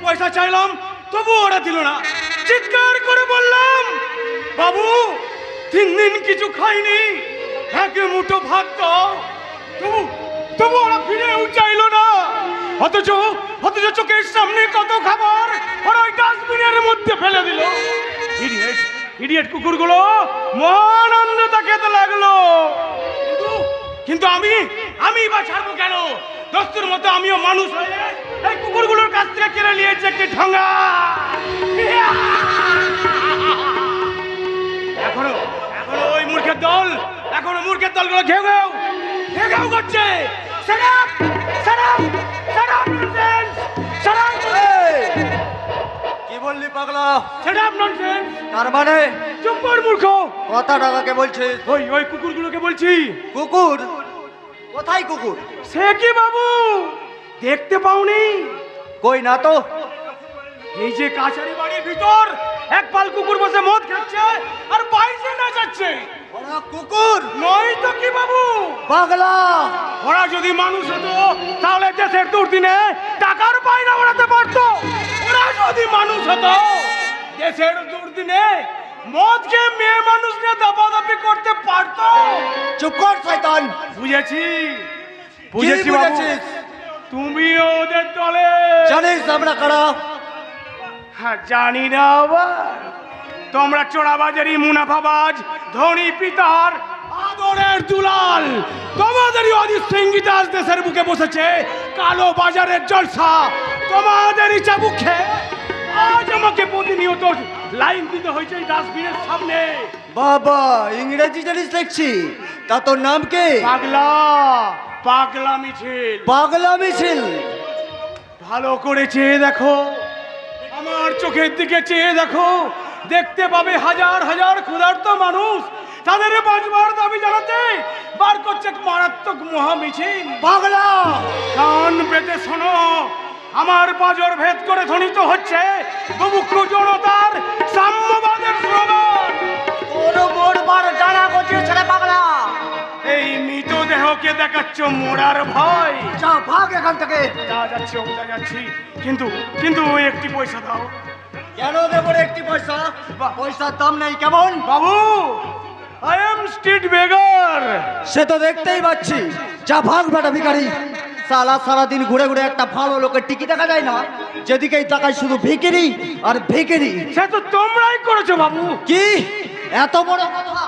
পয়সা চাইলাম, তবু ওরা দিল না। চিৎকার করে বললাম, বাবু 3 দিন কিছু খাইনি, একে মুঠো ভাত দাও। তবু ওরা ফিরেও চাইলো না। অথচ চোখের সামনে কত খাবার ওরা ওই ডাস্টবিনের মধ্যে ফেলে দিল। ইডিয়েট কুকুরগুলো মহান আনন্দটা খেতে লাগলো। কিন্তু আমি বা ছাড়বো কেন? দস্তুর মতো আমিও মানুষ হয়ে এই কুকুরগুলোর কাছ থেকে কেড়ে নিয়েছে একটি ঠোঙা। এখনো ওই মূর্খের দলগুলো ঘেউ করছে। কি বললি পাগলা? তার মানে চুপ কর মূর্খ। কথা টাকাকে বলছিস? ওই কুকুরগুলোকে বলছি। কুকুর? কোথায় কুকুর? সে কি বাবু দেখতে পাওনি? কই না তো। এই যে কাছারি বাড়ির ভিতর এক পাল কুকুর বসে মদ খাচ্ছে আর বাইরে নাচাচ্ছে। ওরা কুকুর নয় তো কি বাবু? পাগলা, ওরা যদি মানুষ হতো তাহলে দেশের দুর্দিনে টাকার পায়না ওড়াতে পারতো। ওরা যদি মানুষ হতো দেশের দুর্দিনে মদ খেয়ে মেয়ে মানুষ নিয়ে দাপাদাপি করতে পারতো। চুপ কর শয়তান। বুঝেছি বাবু, তুমিও ওদের দলে। জানিস আমরা কারা? হ্যাঁ, জানি না আবার। তোমরা চোরাবাজারি মুনাফাবাজ ধনী পিতার আদরের দুলাল। তোমাদেরই অধিসংগীতা আজ দেশের বুকে বসেছে কালো বাজারের জলসা। তোমাদেরই চাবুকে আজ আমাকে প্রতিনিয়ত লাইন দিতে হয়েছে এই ডাস্টবিনের সামনে। বাবা, ইংরেজি জানিস দেখছি। তা তোর নাম কি? পাগলা মিছিল। পাগলা মিছিল? ভালো করে চেয়ে দেখো, আমার চোখের দিকে চেয়ে দেখো, দেখতে পাবে হাজার হাজার ক্ষুধার্ত মানুষ তাদের বাঁচবার দাবি জানাতে বার করছে এক মারাত্মক মহামিছিল। পাগলা, কান পেতে শোনো, আমার বাজর ভেদ করে ধ্বনিত হচ্ছে বুভুক্ষ জনতার সাম্যবাদের স্লোগান। জানা করছিস ছেলে পাগলা। এই মৃতদেহকে দেখাচ্ছ মোড়ার ভয়। যা ভাগ এখান থেকে। যাচ্ছি, কিন্তু একটি পয়সা দাও। কেন দেবো রে একটি পয়সা? পয়সার দাম নেই কেমন? বাবু, আই এম স্ট্রিট বেগার। সে তো দেখতেই পাচ্ছি। যা ভাগ বেটা ভিখারি। সারাদিন ঘুরে ঘুরে একটা ভালো লোকের টিকি দেখা যায় না। যেদিকেই তাকাই শুধু ভিখারি আর ভিখারি। সে তো তোমরাই করেছো বাবু। কি এত বড় কথা?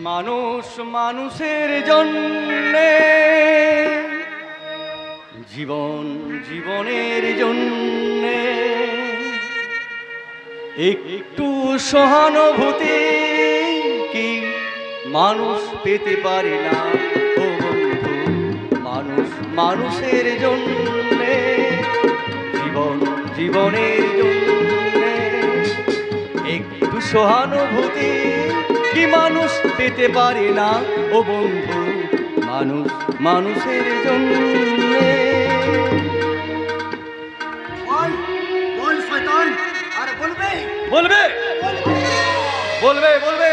মানুষ মানুষের জন্যে, জীবনের জন্যে একটু সহানুভূতি কি মানুষ পেতে পারে না? ও বন্ধু, মানুষ মানুষের জন্যে, জীবনের জন্যে একটু সহানুভূতি কি মানুষ পেতে পারে না? ও বন্ধু, মানুষ মানুষের জন্যে। বল শয়তান। আর বলবে বলবে বলবে বলবে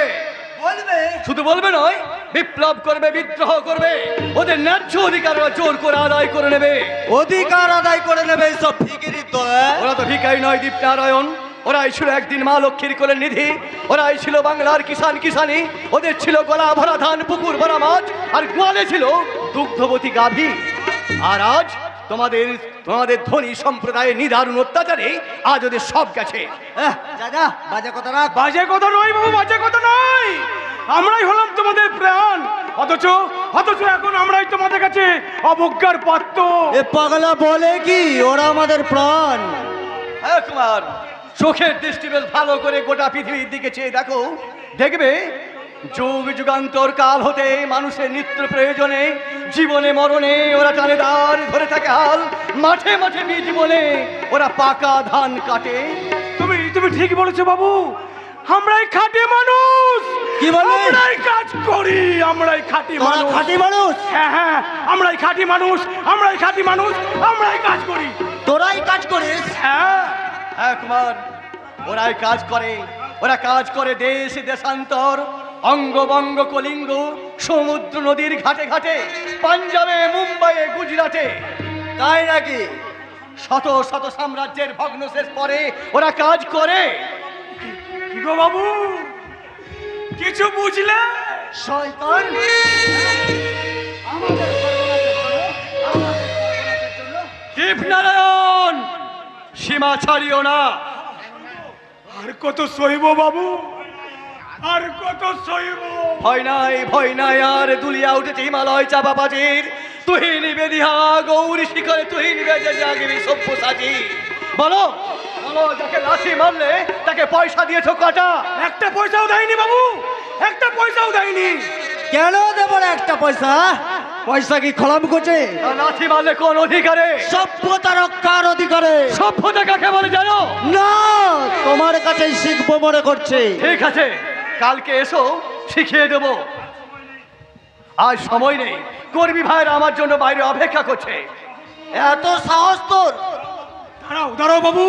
বলবে শুধু বলবে নয়, বিপ্লব করবে, বিদ্রোহ করবে, ওদের ন্যায্য অধিকার ওরা জোর করে আদায় করে নেবে। অধিকার আদায় করে নেবে সব ভিখারি তো। ওরা তো ভিখারি নয় দীপনারায়ণ। ওরাই ছিল একদিন মা লক্ষ্মীর কোলের নিধি। ওরাই ছিল বাংলার কিষানি। ওদের ছিল গলা ভরা ধান, পুকুর ভরা মাছ, আর গোয়ালে ছিল দুগ্ধবতী গাভী। আর আজ তোমাদের ধনী সম্প্রদায়ের নিদারুণ অত্যাচারে আজ ওদের সব গেছে। দাদা, বাজে কথা রাখ। বাজে কথা নয় বাবু, বাজে কথা নয়। আমরাই হলাম তোমাদের প্রাণ, অথচ এখন আমরাই তোমাদের কাছে অবজ্ঞার পাত্র। এ পাগলা বলে কি ওরা আমাদের প্রাণ? হ্যাঁ কুমার, চোখের দৃষ্টি বেশ ভালো করে গোটা পৃথিবীর দিকে চেয়ে দেখো, দেখবে যুগ যুগান্তর কাল হতে মানুষের নিত্য প্রয়োজনে, জীবনে মরণে ওরা টানে দাঁড় ধরে থাকে হাল। মাঠে মাঠে বীজ বলে ওরা পাকা ধান কাটে। তুমি ঠিক বলেছো বাবু, আমরাই খাঁটি মানুষ। কি বলে? আমরাই কাজ করি, আমরাই খাঁটি মানুষ। খাঁটি মানুষ? হ্যাঁ, আমরাই খাঁটি মানুষ, আমরাই কাজ করি। তোরাই কাজ করিস? হ্যাঁ কুমার, ওরাই কাজ করে। ওরা কাজ করে দেশ দেশান্তর। অঙ্গবঙ্গ কলিঙ্গ সমুদ্র নদীর ঘাটে ঘাটে, পাঞ্জাবে মুম্বাইয়ে গুজরাটে। তাই নাকি? শত শত সাম্রাজ্যের ভগ্নশেষ পরে ওরা কাজ করে। কি গো বাবু, কিছু বুঝলে? শয়তান! আমাদের জন্য দীপনারায়ণ, সীমা ছাড়িও না। আর কত সইব বাবু, আর কত সইব? ভয় নাই আর দুলিয়া উঠেছে হিমালয় চাপা পাচির। তুই নিবে দিহা গৌরী শিখরে, তুই নিবে যে জাগিবি সভ্য সাজি। বলো বলো, যাকে লাঠি মারলে তাকে পয়সা দিয়েছো কটা? একটা পয়সাও দেয়নি বাবু, একটা পয়সাও দেয়নি। কেন দেব না একটা পয়সা? পয়সা কি খলাম করছে? আর লাঠি মারলে কোন অধিকারে? সভ্যতা রক্ষার অধিকারে। সভ্যতা কাকে বলে জানো? না, তোমার কাছেই শিখবো মনে করছে। ঠিক আছে, কালকে এসো, শিখিয়ে দেব। আজ সময় নেই, কর্মী ভাইরা আমার জন্য বাইরে অপেক্ষা করছে। এত সাহস তোর? দাঁড়াও দাঁড়াও বাবু,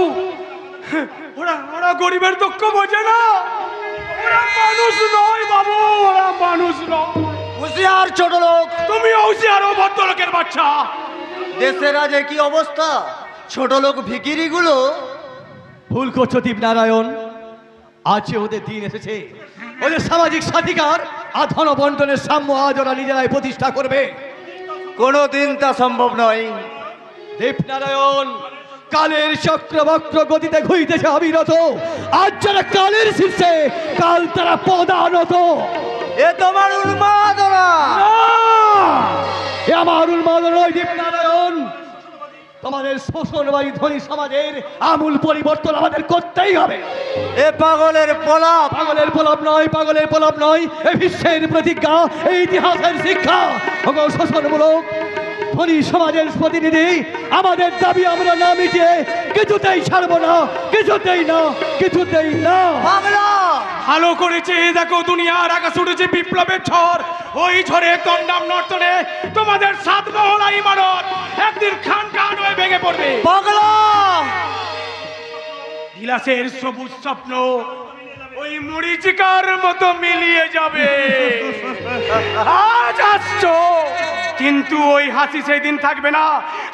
ওরা ওরা গরিবের দুঃখ বোঝে না। ওরা মানুষ নয় বাবু, ওরা মানুষ নয়। হুঁশিয়ার ছোট লোক! তুমি হুঁশিয়ার ও ভদ্রলোকের বাচ্চা। দেশের আজ কি অবস্থা, ছোট লোক ভিকিরি গুলো। ভুল করছো দীপনারায়ণ, আজকে ওদের দিন এসেছে। ওদের সামাজিক স্বাধিকার আর ধন বন্টনের সাম্য আজ ওরা নিজেরাই প্রতিষ্ঠা করবে। কোনো দিন তা সম্ভব নয়। দীপনারায়ণ, কালের চক্রবক্র গতিতে ঘুরতেছে অবিরত। আজ যারা কালের শীর্ষে, কাল তারা পদানত। এ তোমার উন্মাদনা। এ আমার উন্মাদনা নয় দীপনারায়ণ। তোমাদের শোষণবাদী ধনী সমাজের আমূল পরিবর্তন আমাদের করতেই হবে। এ পাগলের প্রলাপ। পাগলের প্রলাপ নয়, পাগলের প্রলাপ নয়, এ বিশ্বের প্রতিজ্ঞা, এই ইতিহাসের শিক্ষা। শোষণমূলক ধনী সমাজের প্রতিনিধি, আমাদের দাবি আমরা না মিটিয়ে কিছুতেই ছাড়বো না, কিছুতেই না, কিছুতেই না। পাগলা! ভালো করেছে, দেখো দুনিয়ার আকাশ উঠেছে বিপ্লবের ঝড়। ওই ঝড়ে তন্ডাম নর্তনে তোমাদের সাত মহলা ইমারত একদিন খান খান হয়ে ভেঙে পড়বে। পাগলা! বিলাসের সবুজ স্বপ্ন ওই মরিচিকার মতো মিলিয়ে যাবে। আজ আসছো, কিন্তু ওই হাসি সেই দিন থাকবে না।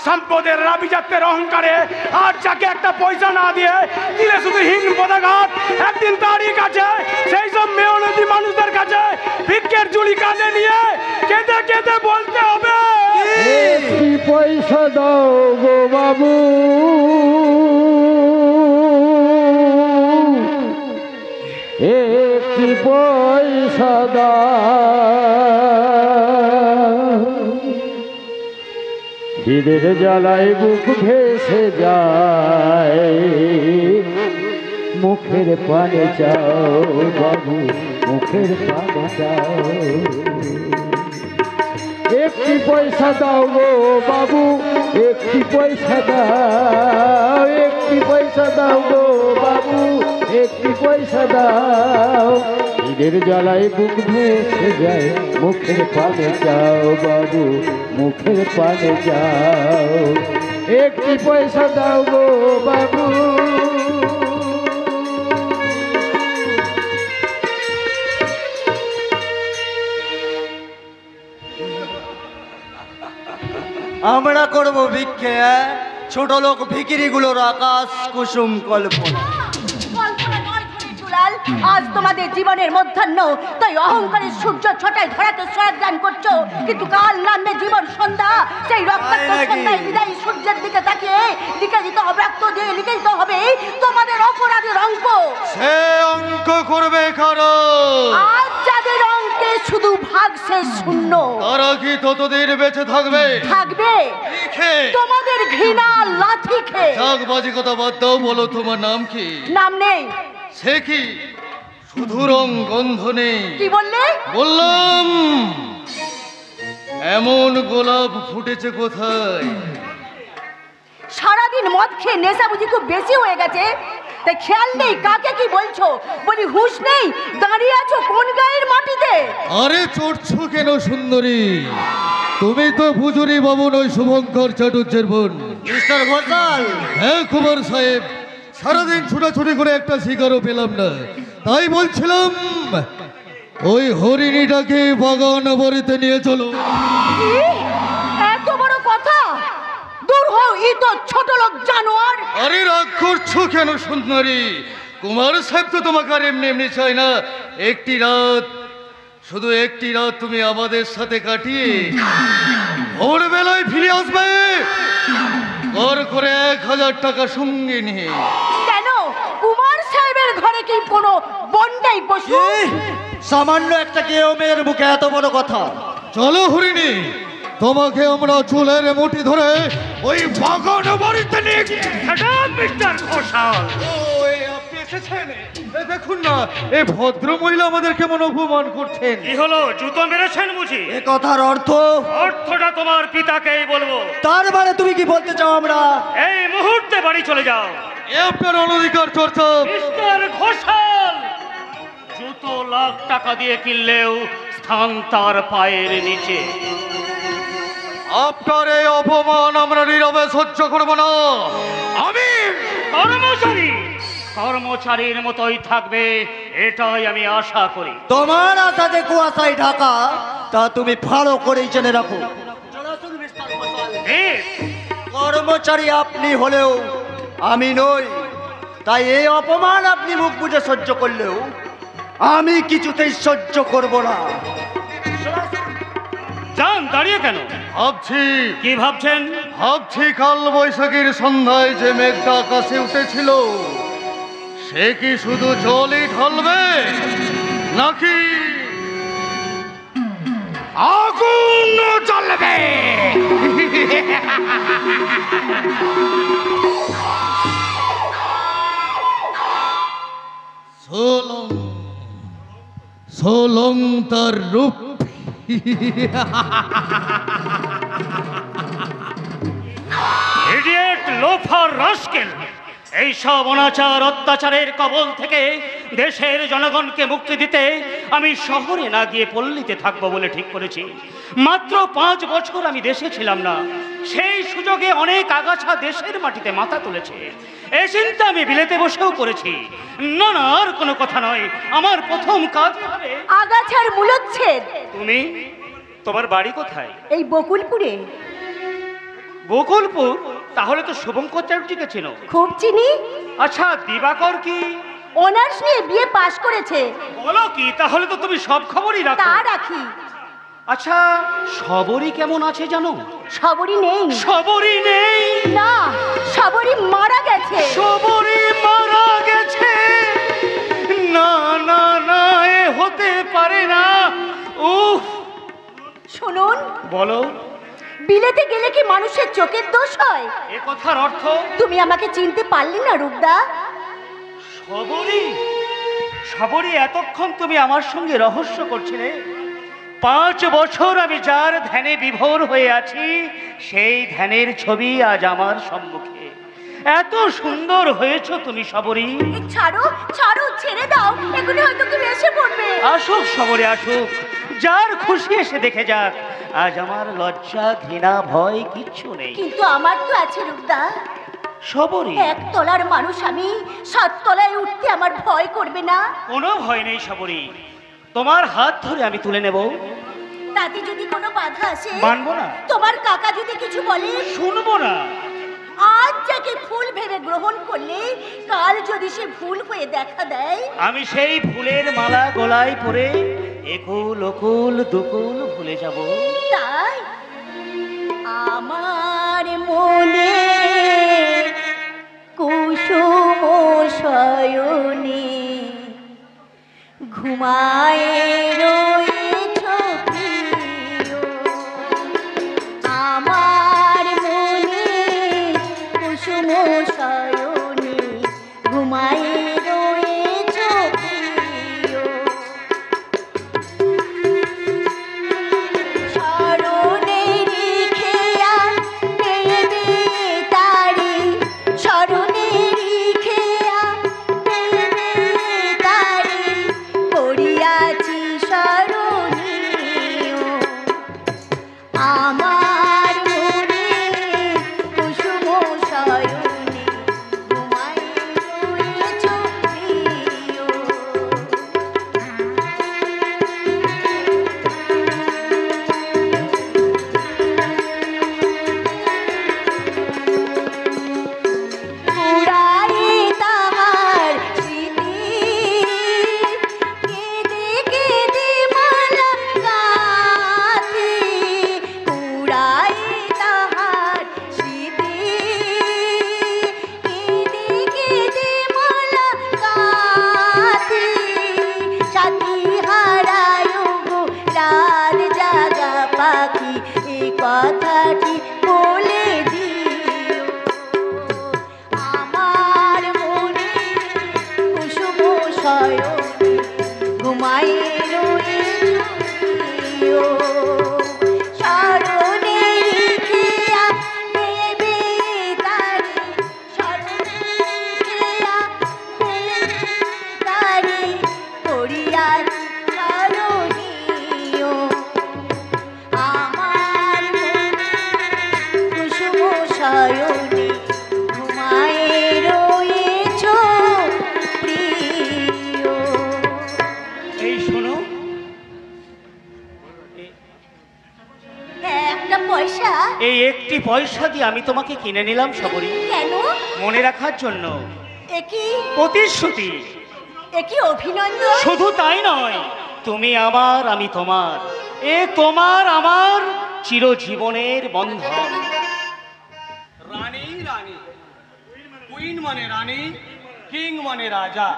সম্পদের রাবিজাতের অহংকারে আর যাকে একটা পয়সা না দিয়ে দিলে শুধু হীন পদাঘাত, একদিন তারই কাছে, সেই সব মেহনতি মানুষদের কাছে ভিক্ষের ঝুলি কাঁধে নিয়ে কেঁদে কেঁদে বলতে হবে, একটি পয়সা দাও গো বাবু, একটি পয়সা দাও। খিদের জ্বালায় বুক ভেসে যায়, মুখের পানে চাও বাবু, মুখের পানে চাও। একটি পয়সা দাও গো বাবু, একটি পয়সা দাও, একটি পয়সা দাও গো বাবু, একটি পয়সা দাও। ঈদের জ্বালায় বুক ভেসে যায়, মুখের পানে যাও বাবু, মুখের পানে যাও। একটি পয়সা দাও গো বাবু। আমরা করবো ভিক্ষে, ছোট লোক ভিকিরি গুলোর আকাশ কুসুম কল্পনা। কল্পনা নয় ধরে চুলাল, আজ তোমাদের জীবনের মধ্যাহ্ন, তাই অহংকারের সূর্য ছটায় ধরাতে সয়াজ্ঞান করছো। কিন্তু কাল নামবে জীবন সন্ধ্যা, সেই রক্তাক্ত সন্ধ্যায় বিদায়ী সূর্যের দিকে তাকিয়ে লিখে দিতে হবে, রক্ত দিয়ে লিখে দিতে হবে তোমাদের অপরাধের অঙ্ক। সে অঙ্ক করবে কারো? আজ যাদের অঙ্কে শুধু ভাগ শেষ শূন্য, তারা কি ততদিন বেঁচে থাকবে? থাকবে তোমাদের ঘৃণা লাথি খেয়ে। জাগবাজি কথা বাদ দাও, বলো তোমার নাম কি? নাম নেই। সে কি শুধু রং গন্ধ নেই? কি বললে? বললাম এমন গোলাপ ফুটেছে কোথায়? সারাদিন মদ খেয়ে নেশা বুঝি খুব বেশি হয়ে গেছে, তাই খেয়াল নেই কাকে কি বলছো। বলি হুঁশ নেই, দাঁড়িয়ে আছো কোন গায়ের মাটিতে? আরে চড়ছো কেন সুন্দরী? তুমি তো ভুজুরি বাবু নই, শুভঙ্কর চাটুর্যের বোন। মিস্টার ঘোষাল। হ্যাঁ কুমার সাহেব, সারাদিন ছুটাছুটি করে একটা শিকারও পেলাম না, তাই বলছিলাম ওই হরিণীটাকে বাগান বাড়িতে নিয়ে চলো। কি? এত বড় কথা? দূর হও ই তো ছোট লোক জানোয়ার। আরে রাগ করছো কেন সুন্দরী? কুমার সাহেব তো তোমাকে আর এমনি এমনি চাই না। একটি রাত, শুধু একটি রাত তুমি আমাদের সাথে কাটিয়ে ভোরবেলায় ফিরে আসবে কর করে 1000 টাকা সঙ্গে নিয়ে। কেন কুমার সাহেবের ঘরে কি কোনো বন্ডাই পশু? সামান্য একটা কেউ মেয়ের মুখে এত বড় কথা? চলো হরিণী, তোমাকে আমরা চুলের মুঠি ধরে ওই বাগান বাড়িতে নিয়ে মিস্টার ঘোষাল, আপনি এসেছেন? দেখুন না, এই ভদ্র মহিলা আমাদের কেমন অপমান করছেন। কি হলো? জুতো মেরেছেন বুঝি? এ কথার অর্থ? অর্থটা তোমার পিতাকেই বলবো। তার মানে তুমি কি বলতে চাও আমরা এই মুহূর্তে বাড়ি চলে যাও। এ আপনার অনধিকার চর্চা। মিস্টার ঘোষাল, জুতো লাখ টাকা দিয়ে কিনলেও স্থান তার পায়ের নিচে। আপনার এই অপমান আমরা নীরবে সহ্য করব না। আমি কর্মচারীর মতোই থাকবে, এটাই আমি আশা করি। তোমার আশাতে কুয়াশায় ঢাকা, তা তুমি ভালো করেই জেনে রাখো। কর্মচারী আপনি হলেও আমি নই, তাই এই অপমান আপনি মুখ বুজে সহ্য করলেও আমি কিছুতেই সহ্য করব না। যান, দাঁড়িয়ে কেন? ভাবছি কি ভাবছেন? কাল বৈশাখীর সন্ধ্যায় যে মেঘটা আকাশে উঠেছিল সে কি শুধু জলই ঢালবে নাকি আগুন জ্বলবে? সোলং সোলং তার রূপ। ইডিয়েট, লোফার, রাস্কেল, এইসব অনাচার অত্যাচারের কবল থেকে দেশের জনগণকে মুক্তি দিতে আমি শহরে না গিয়ে পল্লীতে থাকবো বলে ঠিক করেছি। মাত্র 5 বছর আমি দেশে ছিলাম না, সেই সুযোগে অনেক আগাছা দেশের মাটিতে মাথা তুলেছে। এই চিন্তা আমি বিলেতে বসেও করেছি। না না, আর কোনো কথা নয়, আমার প্রথম কাজ হবে আগাছার মূলচ্ছেদ। তুমি, তোমার বাড়ি কোথায়? এই বকুলপুরে। বকুলপুর? তাহলে তো শুভঙ্কর চ্যাটার্জিকে চেনো। খুব চিনি। আচ্ছা, দিবাকর কি? অনার্স নিয়ে বিয়ে পাশ করেছে। বলো কি? তাহলে তো তুমি সব খবরই রাখো। তা রাখি। আচ্ছা, সবরই কেমন আছে জানো? সবরই নেই। সবরই নেই? না, সবরই মারা গেছে। সবরই মারা গেছে? না না না, এ হতে পারে না। উফ! শুনুন, বলো। বিলেতে গেলে কি মানুষের চোখের দোষ হয়? এ কথার অর্থ? তুমি আমাকে চিনতে পারলে না রূপদা? সবরই? সবরই, এতক্ষণ তুমি আমার সঙ্গে রহস্য করছিলে। 5 বছর আমি যার ধ্যানে বিভোর হয়ে আছি, সেই ধ্যানের ছবি আজ আমার সম্মুখে। এত সুন্দর হয়েছ তুমি সবরী। ছাড়ো ছাড়ো, ছেড়ে দাও, এগুলি হয়তো তুমি এসে পড়বে। আসুক সবরে, আসুক, যার খুশি এসে দেখে যাক। আজ আমার লজ্জা, ঘৃণা, ভয় কিচ্ছু নেই। কিন্তু আমার তো আছে রূপদা। সবরী, 1 তলার মানুষ আমি, 7 তলায় উঠতে আমার ভয় করবে না? কোনো ভয় নেই সবরী, তোমার হাত ধরে আমি তুলে নেব। তাতে যদি কোনো বাধা আসে? মানবো না। তোমার কাকা যদি কিছু বলে? শুনবো না। আজ যাকে ফুল ভেবে গ্রহণ করলে কাল যদি সে ভুল হয়ে দেখা দেয়? আমি সেই ফুলের মালা গলায় পরে একুল ওকুল দুকুল ভুলে যাব। তাই আমার মনে কুসুম শয়নে ঘুমায় রয়েছ প্রিয়। আমার মনে কুসুম শয়নে ঘুমায় রয়েছ প্রিয়। স্মরণে রেখেয়া দেবে তারি, স্মরণে রেখেয়া দেবে তারি, করিয়াছি স্মরণ পয়সা? এই একটি পয়সা দিয়ে আমি তোমাকে কিনে নিলাম সবরি, কেন? মনে রাখার জন্য। একই প্রতিশ্রুতি। একই অভিনন্দন। শুধু তাই নয়, তুমি আমার, আমি তোমার, এ তোমার আমার চিরজীবনের বন্ধন। রানী রানী, কুইন মানে রানী, কিং মানে রাজা।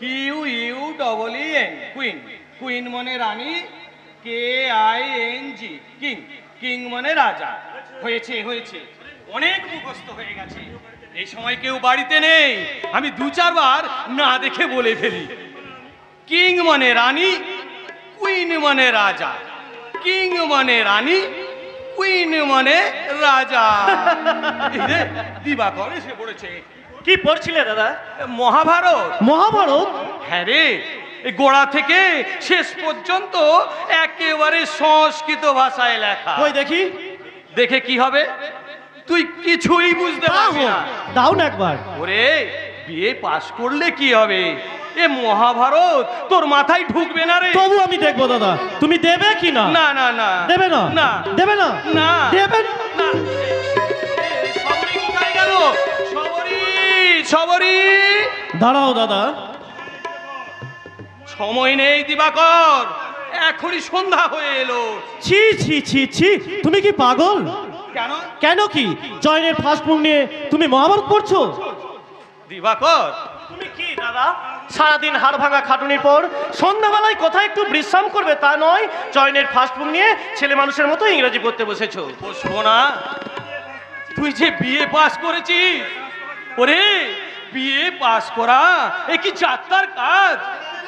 Q U double E N, queen. Queen মানে রানী, K I N G, king. King মানে রাজা। হয়েছে হয়েছে, অনেক মুখস্থ হয়ে গেছে। এই সময় কেউ বাড়িতে নেই, আমি দু চারবার না দেখে বলে ফেলি। কিং মানে রানী, কুইন মানে রাজা। কিং মানে রানী, কুইন মানে রাজা। এই রে, দিবাকর এসে পড়েছে। কি পড়ছিলে দাদা? মহাভারত। মহাভারত? হ্যাঁ রে, এই গোড়া থেকে শেষ পর্যন্ত একেবারে সংস্কৃত ভাষায় লেখা। ওই দেখি। দেখে কি হবে? তুই কিছুই বুঝতে পারবি না। দাও না একবার। ওরে, বিয়ে পাশ করলে কি হবে? এ মহাভারত তোর মাথায় ঢুকবে না রে। তবু আমি দেখবো দাদা, তুমি দেবে কি না? না না না, দেবে না? না দেবে না? না দেবে না। সবরি কোথায় গেল? সবরি, সবরি। দাঁড়াও দাদা। সময় নেই দিবাকর, এখনই সন্ধ্যা হয়ে এলো। ছি ছি ছি ছি, তুমি কি পাগল? কেন? কেন কি জয়নের ফার্স্ট মুভ নিয়ে তুমি মহাভারত পড়ছো? দিবাকর, তুমি কি দাদা সারাদিন হাড় ভাঙা খাটুনির পর সন্ধ্যাবেলায় কোথায় একটু বিশ্রাম করবে তা নয়, জয়নের ফার্স্ট মুভ নিয়ে ছেলে মানুষের মতো ইংরেজি পড়তে বসেছো। বসবো না? তুই যে বিয়ে পাস করেছিস, ওরে বিয়ে পাস করা এ কি যাত্রার কাজ?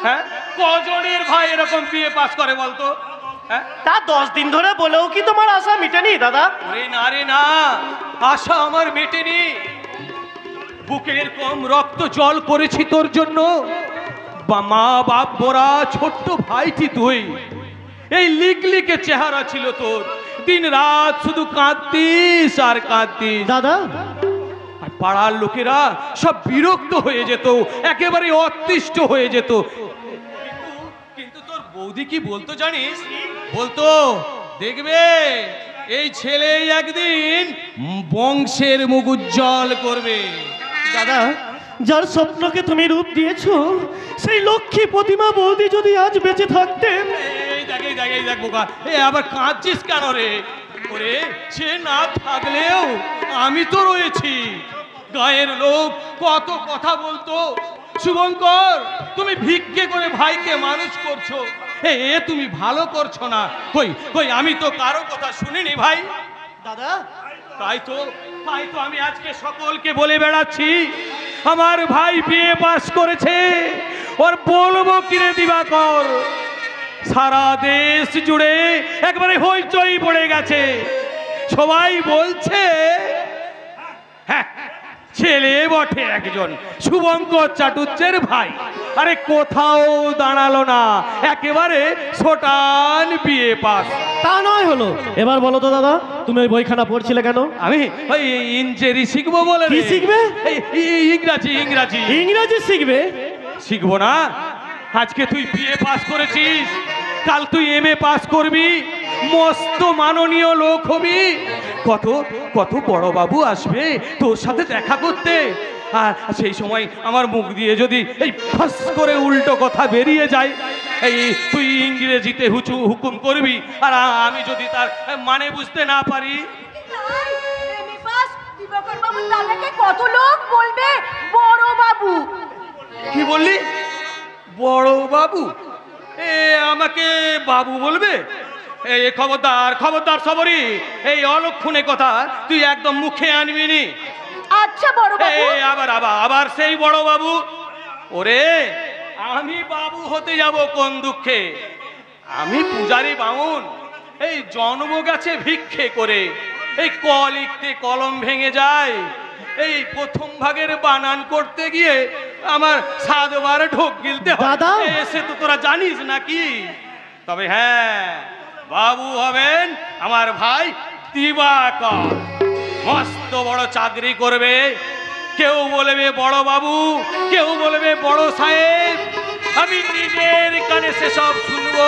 হ্যাঁ, কজনের ভাই এরকম বিয়ে পাস করে বলতো? হ্যাঁ, তা 10 দিন ধরে বলেও কি তোমার আশা মিটেনি দাদা? ওরে না রে না, আশা আমার মেটেনি। বুকের কম রক্ত জল করেছি তোর জন্য। মা বাপ বড়া ছোট্ট ভাইটি তুই। এই লিকলিকে চেহারা ছিল তোর, দিন রাত শুধু কাঁদতিস আর কাঁদতিস। দাদা, আর পাড়ার লোকেরা সব বিরক্ত হয়ে যেত, একেবারে অতিষ্ঠ হয়ে যেত। কিন্তু তোর বৌদি কি বলতো জানিস? বলতো, দেখবে এই ছেলে একদিন বংশের মুখ উজ্জ্বল করবে। দাদা, যার স্বপ্নকে তুমি রূপ দিয়েছো সেই লক্ষ্মী প্রতিমা বৌদি যদি আজ বেঁচে থাকতেন। এই দেখ বোকা, এ আবার কাঁদছিস কেন রে? ওরে, সে না থাকলেও আমি তো রয়েছি। গায়ের লোক কত কথা বলতো, শুভঙ্কর তুমি ভিক্ষে করে ভাইকে মানুষ করছো, এ তুমি ভালো করছো না। কই কই, আমি তো কারো কথা শুনিনি ভাই। দাদা, তাই তো আমি আজকে সকলকে বলে বেড়াচ্ছি, আমার ভাই বিয়ে পাস করেছে। ওর বলবো কিরে দিবাকর, সারা দেশ জুড়ে একবারে হইচই পড়ে গেছে। সবাই বলছে হ্যাঁ, ছেলে বটে একজন, শুভঙ্কর চাটুর্যের ভাই। আরে কোথাও দাঁড়ালো না, একেবারে ছোটান বিয়ে পাস। তা নয় হলো। এবার বলো তো দাদা, তুমি ওই বইখানা পড়ছিলে কেন? আমি ওই ইঞ্জেরি শিখবো বলে। কি শিখবে? ইংরাজি ইংরাজি ইংরাজি শিখবে? শিখবো না? আজকে তুই বিএ পাস করেছিস, কাল তুই এমএ পাস করবি, মস্ত মাননীয় লোক হবি। কত কত বড় বাবু আসবে তোর সাথে দেখা করতে। আর সেই সময় আমার মুখ দিয়ে যদি এই ফাঁস করে উল্টো কথা বেরিয়ে যায়, এই তুই ইংরেজিতে হুকুম করবি, আর আমি যদি তার মানে বুঝতে না পারি। কত লোক বলবে বড় বাবু। কি বললি? বড় বাবু? এ আমাকে বাবু বলবে? এই খবরদার খবরদার সবরি, এই অলক্ষণে কথা তুই একদম মুখে আনবি নি। আচ্ছা বড় বাবু। আবার আবার আবার সেই বড় বাবু? ওরে, আমি বাবু হতে যাব কোন দুঃখে? আমি পূজারি বামুন, এই জন্ম গেছে ভিক্ষে করে। এই ক লিখতে কলম ভেঙে যায়, এই প্রথম ভাগের বানান করতে গিয়ে আমার 7 বার ঢোক গিলতে হয়। দাদা, এসে তো তোরা জানিস নাকি? তবে হ্যাঁ, বাবু হবেন আমার ভাই দিবাকর। মস্ত বড় চাকরি করবে, কেউ বলবে বড় বাবু, কেউ বলবে বড় সাহেব। আমি নিজের কানে সেসব শুনবো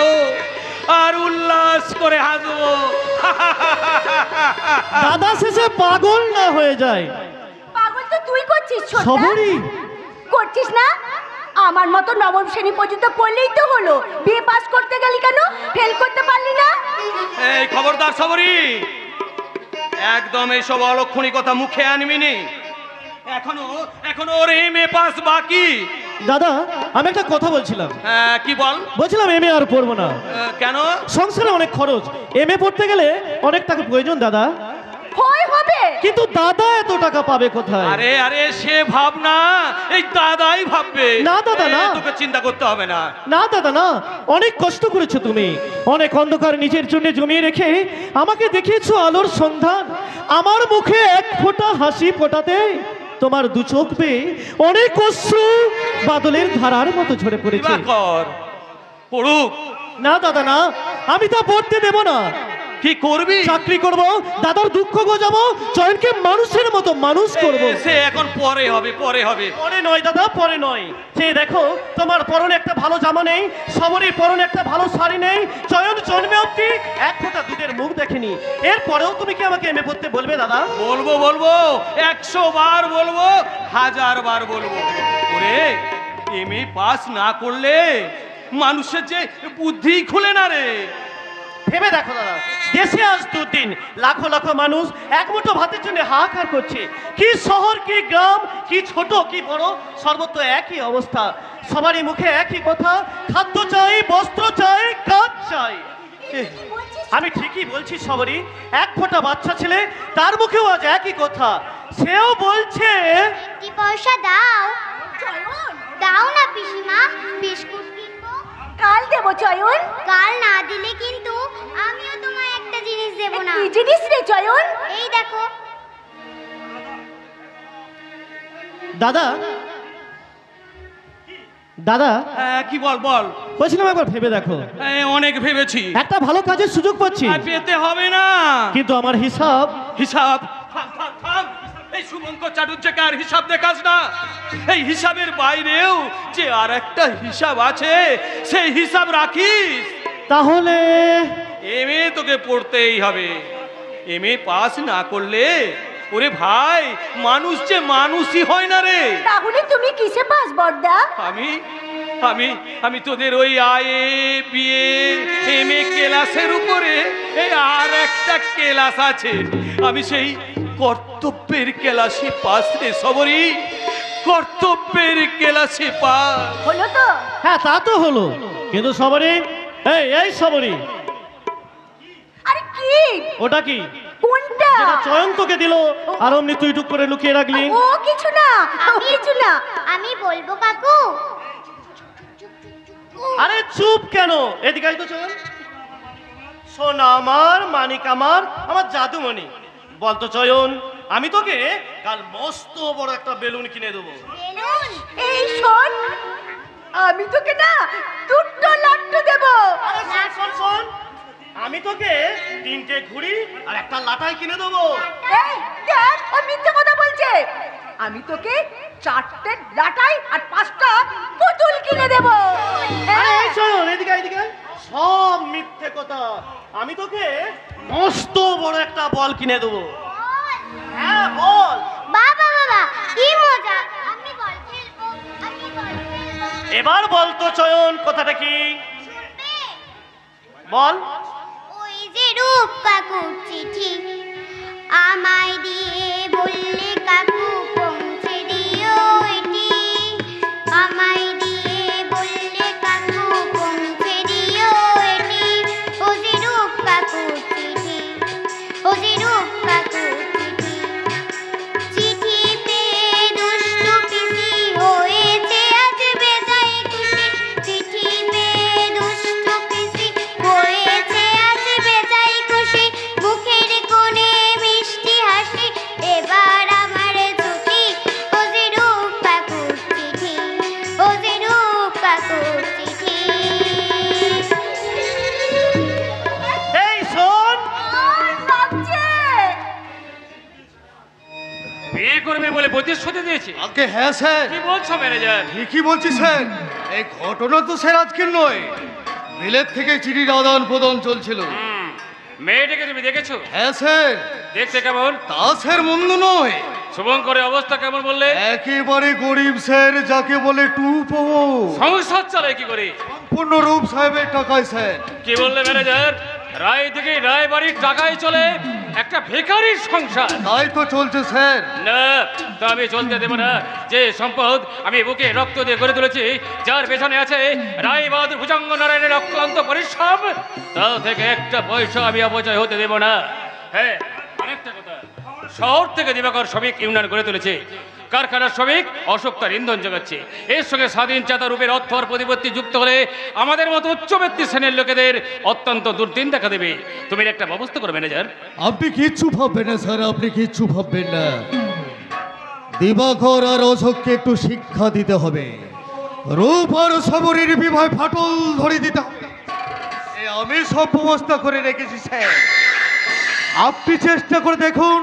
আর উল্লাস পাস করে হাসবো। দাদা শেষে পাগল না হয়ে যায়। পাগল তো তুই করছিস ছোটদা। সবরি করছিস না? আমার মতো নবম শ্রেণী পর্যন্ত পড়লেই তো হলো, বিয়ে পাস করতে গেলি কেন? ফেল করতে পারলি না? এই খবরদার সবরি, একদম এইসব অলক্ষণী কথা মুখে আনবি নি। এখনো ওর এমএ পাস বাকি। দাদা আমি একটা কথা বলছিলাম। হ্যাঁ, কি বল? বলছিলাম এমএ আর পড়বো না। কেন? সংসারে অনেক খরচ, এমএ পড়তে গেলে অনেক টাকা প্রয়োজন দাদা। হয় হবে, কিন্তু দাদা এত টাকা পাবে কোথায়? আরে আরে সে ভাবনা এই দাদাই ভাববে। না দাদা, না। তোকে চিন্তা করতে হবে না। না দাদা না, অনেক কষ্ট করেছো তুমি, অনেক অন্ধকার নিজের জন্য জমিয়ে রেখে আমাকে দেখিয়েছো আলোর সন্ধান। আমার মুখে এক ফোঁটা হাসি ফোটাতে তোমার দু চোখ পেয়ে অনেক অশ্রু বাদলের ধারার মতো ঝরে পড়েছে। বিবাহ কর, পড়ুক। না দাদা না, আমি তা পড়তে দেব না। কি করবি? চাকরি করব, দাদার দুঃখ গোজাবো, চয়নকে মানুষের মতো মানুষ করব। সে এখন পরে হবে, পরে হবে। পরে নয় দাদা, পরে নয়। সে দেখো তোমার পরনে একটা ভালো জামা নেই, সবরই পরনে একটা ভালো শাড়ি নেই, চয়ন জন্মে অব্দি এক ফোঁটা দুধের মুখ দেখেনি। এরপরেও তুমি কি আমাকে এমএ পড়তে বলবে দাদা? বলবো বলবো, 100 বার বলবো, 1000 বার বলবো। ওরে এমএ পাস না করলে মানুষের যে বুদ্ধি খুলে না রে। ভেবে দেখো দাদা, দেশে আজ দুদিন লাখো লাখো মানুষ এক মুঠো ভাতের জন্য হাহাকার করছে। কি শহর, কি গ্রাম, কি ছোট, কি বড়, সর্বত্র একই অবস্থা। সবারই মুখে একই কথা, খাদ্য চাই, বস্ত্র চাই, কাজ চাই। আমি ঠিকই বলছি সবারই, এক ফোঁটা বাচ্চা ছেলে, তার মুখেও আজ একই কথা। সেও বলছে একটি পয়সা দাও। চয়ন দাও না পিসিমা, বিস্কুট কিনবো। কাল দেবো চয়ন। কাল না দিলে কিন্তু আমিও তোমায় একটা জিনিস দেব না। কি জিনিস রে চয়ন? এই দেখো। দাদা দাদা কি বল বল। বলছিলাম একবার ভেবে দেখো, অনেক ভেবেছি, একটা ভালো কাজের সুযোগ পাচ্ছি, পেতে হবে না। কিন্তু আমার হিসাব হিসাব থাম, থাম, থাম। এই শুভঙ্কর চাটুর্যকার হিসাব দেখাস না। এই হিসাবের বাইরেও যে আর একটা হিসাব আছে, সেই হিসাব রাখিস। তাহলে এমএ তোকে পড়তেই হবে। এমএ পাস না করলে ওরে ভাই মানুষ যে মানুষই হয় না রে। তাহলে তুমি কিসে পাস বড়দা? আমি আমি আমি তোদের ওই আইএ বিএ এমএ ক্লাসের উপরে এই আর একটা ক্লাস আছে। আমি সেই কর্তব্যের ক্লাসে পাস রে সবরি, কর্তব্যের ক্লাসে পাস। হলো তো? হ্যাঁ তা তো হলো, কিন্তু সবরই এই সবরই, আরে কি? ওটা কি? কোনটা? যেটা চয়ন তোকে দিল আর অমনি তুই টুক করে লুকিয়ে রাখলি। ও কিছু না, কিছু না। আমি বলবো কাকু। আরে চুপ কেন, এদিকে আয় তো চয়ন। শোন আমার মানিক, আমার জাদুমণি, বলতো চয়ন, আমি তোকে কাল মস্ত বড় একটা বেলুন কিনে দেবো। বেলুন? এই শোন, আমি তোকে না দুটো লাড্ডু দেব। আরে শোন শোন শোন, আমি তোকে 3টে ঘুড়ি আর একটা লাটাই কিনে দেবো। এই দেখ, ও মিথ্যে কথা বলছে। আমি তোকে 4টে লাটাই আর 5টা পুতুল কিনে দেব। আরে এই শোন, এদিকে এদিকে, সব মিথ্যে কথা। আমি তোকে মস্ত বড় একটা বল কিনে দেবো। হ্যাঁ বল। বাবা বাবা কি মজা, আমি বল খেলবো, আমি বল খেলবো। এবার বল তো চয়ন, কথাটা কি? শুনবে? বল। ওই যে রূপ কাকুর চিঠি আমায় দিয়ে বললে কাকু পৌঁছে দিও এটি, আমায় দিয়ে বললে কাকু পৌঁছে দিও এটি। ও যে রূপ কাকুর চিঠি, ও যে রূপ কাকুর চিঠি, চিঠি পেয়ে দুষ্টু পিসি হয়েছে আজ বেজায় খুশি, চিঠি পেয়ে দুষ্টু পিসি হয়েছে আজ বেজায় খুশি। মুখের কোণে মিষ্টি হাসি, এবার আমার ছুটি। ও যে রূপ কাকুর চিঠি, ও যে রূপ কাকুর চিঠি। এই শোন, বাচ্চা বিয়ে করবে বলে প্রতিশ্রুতি দিয়েছি। আগে হ্যাঁ স্যার, কি বলছো ম্যানেজার? ঠিকই বলছি স্যার। এই ঘটনা তো স্যার আজকের নয়, বিলেত থেকে চিঠির আদান প্রদান চলছিল। মেয়েটাকে তুমি দেখেছো? হ্যাঁ স্যার। দেখতে কেমন? তা স্যার মন্দ নয়। শুভঙ্করের অবস্থা কেমন বললে? একেবারে গরিব স্যার, যাকে বলে টুপো। সংসার চালায় কি করে? সম্পূর্ণ রূপ সাহেবের টাকায় স্যার। কি বললে ম্যানেজার? রায় থেকে রায় বাড়ির টাকায় চলে একটা ভিখারির সংসার? তাই তো চলছে স্যার। না, তা আমি চলতে দেব না। যে সম্পদ আমি বুকে রক্ত দিয়ে গড়ে তুলেছি, যার পেছনে আছে রায় বাহাদুর ভুজঙ্গ নারায়ণের অক্লান্ত পরিশ্রম, তা থেকে একটা পয়সা আমি অপচয় হতে দেব না। হ্যাঁ, আরেকটা কথা, শহর থেকে দিবাকর শ্রমিক ইউনিয়ন গড়ে তুলেছে। কারখানার শ্রমিক অশোক তার ইন্ধন যোগাচ্ছে। এর সঙ্গে স্বাধীন চেতা রূপের অর্থ আর প্রতিপত্তি যুক্ত হলে আমাদের মতো উচ্চব্যক্তি শ্রেণীর লোকেদের অত্যন্ত দুর্দিন দেখা দেবে। তুমি এর একটা ব্যবস্থা করো ম্যানেজার। আপনি কিচ্ছু ভাববেন না স্যার, আপনি কিচ্ছু ভাববেন না। দিবাকর আর অশোককে একটু শিক্ষা দিতে হবে। রূপ আর সবরীর বিবাহ ফাটল ধরে দিতে হবে। আমি সব ব্যবস্থা করে রেখেছি স্যার, আপনি চেষ্টা করে দেখুন।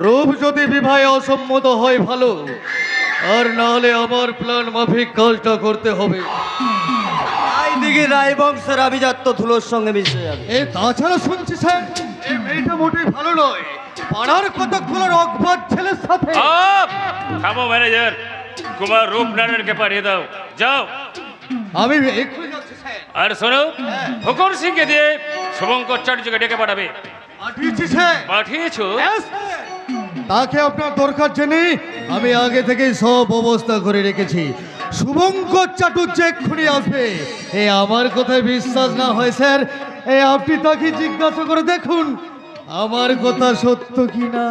রূপ যদি বিবাহে অসম্মত হয় ভালো, আর নাহলে আমার প্ল্যান মাফিক কাজটা করতে হবে। দিকে রায় বংশের আভিজাত্য ধুলোর সঙ্গে মিশে যাবে। তাছাড়া শুনছি স্যার, এই মেয়েটা মোটেই ভালো নয়। পাড়ার কতগুলো রকবাদ ছেলের সাথে। থামো ম্যানেজার, কুমার রূপনারায়ণকে পাঠিয়ে দাও, যাও। আমি এক্ষুনি যাচ্ছি স্যার। আর শোনো, হুকুম সিংকে দিয়ে শুভঙ্কর চাটুর্যকে ডেকে পাঠাবে। পাঠিয়েছি স্যার। পাঠিয়েছো? তাকে আপনার দরকার জেনে আমি আগে থেকেই সব ব্যবস্থা করে রেখেছি। শুভঙ্কর চাটুর্য এক্ষুনি আসবে। আমার কথায় বিশ্বাস না হয় স্যার, আপনি তাকে জিজ্ঞাসা করে দেখুন আমার কথা সত্য কিনা।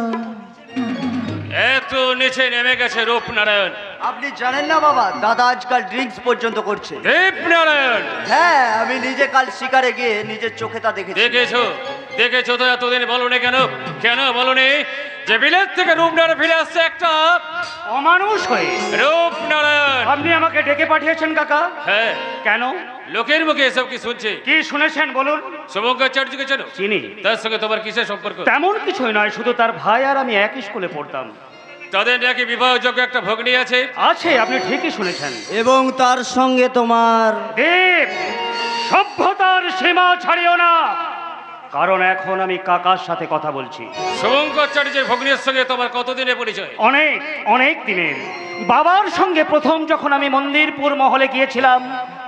এত নিচে নেমে গেছে রূপনারায়ণ। আপনি জানেন না বাবা, দাদা আজকাল ড্রিঙ্কস পর্যন্ত করছে। রূপনারায়ণ? হ্যাঁ, আমি নিজে কাল শিকারে গিয়ে নিজের চোখে তা দেখেছি। দেখেছো তো এতদিন বলনি কেন? কেন বলনি যে বিলেত থেকে রূপনারায়ণ ফিরে আসছে একটা অমানুষ হয়ে? রূপনারায়ণ, আপনি আমাকে ডেকে পাঠিয়েছেন কাকা? হ্যাঁ। কেন? লোকের মুখে এসব কি শুনছে? কি শুনেছেন বলুন? শুভঙ্কর চাটুর্যকে চেনো? চিনি। তার সঙ্গে তোমার কিসের সম্পর্ক? তেমন কিছুই নয়, শুধু তার ভাই আর আমি একই স্কুলে পড়তাম। তাদের নাকি বিবাহযোগ্য একটা ভগ্নী আছে? আছে, আপনি ঠিকই শুনেছেন। এবং তার সঙ্গে তোমার দেব, সভ্যতার সীমা ছাড়িও না, কারণ এখন আমি কাকার সাথে কথা বলছি। শুভঙ্কর চাটুর্যের ভগ্নীর সঙ্গে তোমার কতদিনের পরিচয়? অনেক অনেক দিনের। বাবার সঙ্গে প্রথম যখন আমি মন্দিরপুর মহলে গিয়েছিলাম,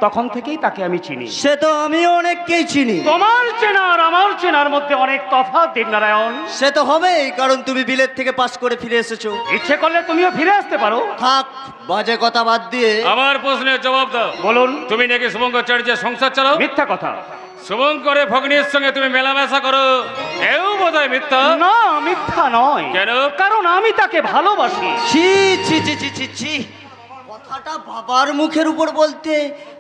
তখন থেকেই তাকে আমি চিনি। সে তো আমি অনেককেই চিনি। তোমার চেনা আর আমার চেনার মধ্যে অনেক তফাৎ দেবনারায়ণ। সে তো হবেই, কারণ তুমি বিলেত থেকে পাস করে ফিরে এসেছো। ইচ্ছে করলে তুমিও ফিরে আসতে পারো। থাক, বাজে কথা বাদ দিয়ে আমার প্রশ্নের জবাব দাও। বলুন। তুমি নাকি শুভঙ্কর চাটুর্যের সংসার চালাও? মিথ্যা কথা। শুভঙ্করের ভগ্নীর সঙ্গে তুমি মেলামেশা করো, এও বোধহয় মিথ্যা? না, মিথ্যা নয়। কেন? কারণ আমি তাকে ভালোবাসি। ছি ছি ছি ছি ছি ছি, কথাটা বাবার মুখের উপর বলতে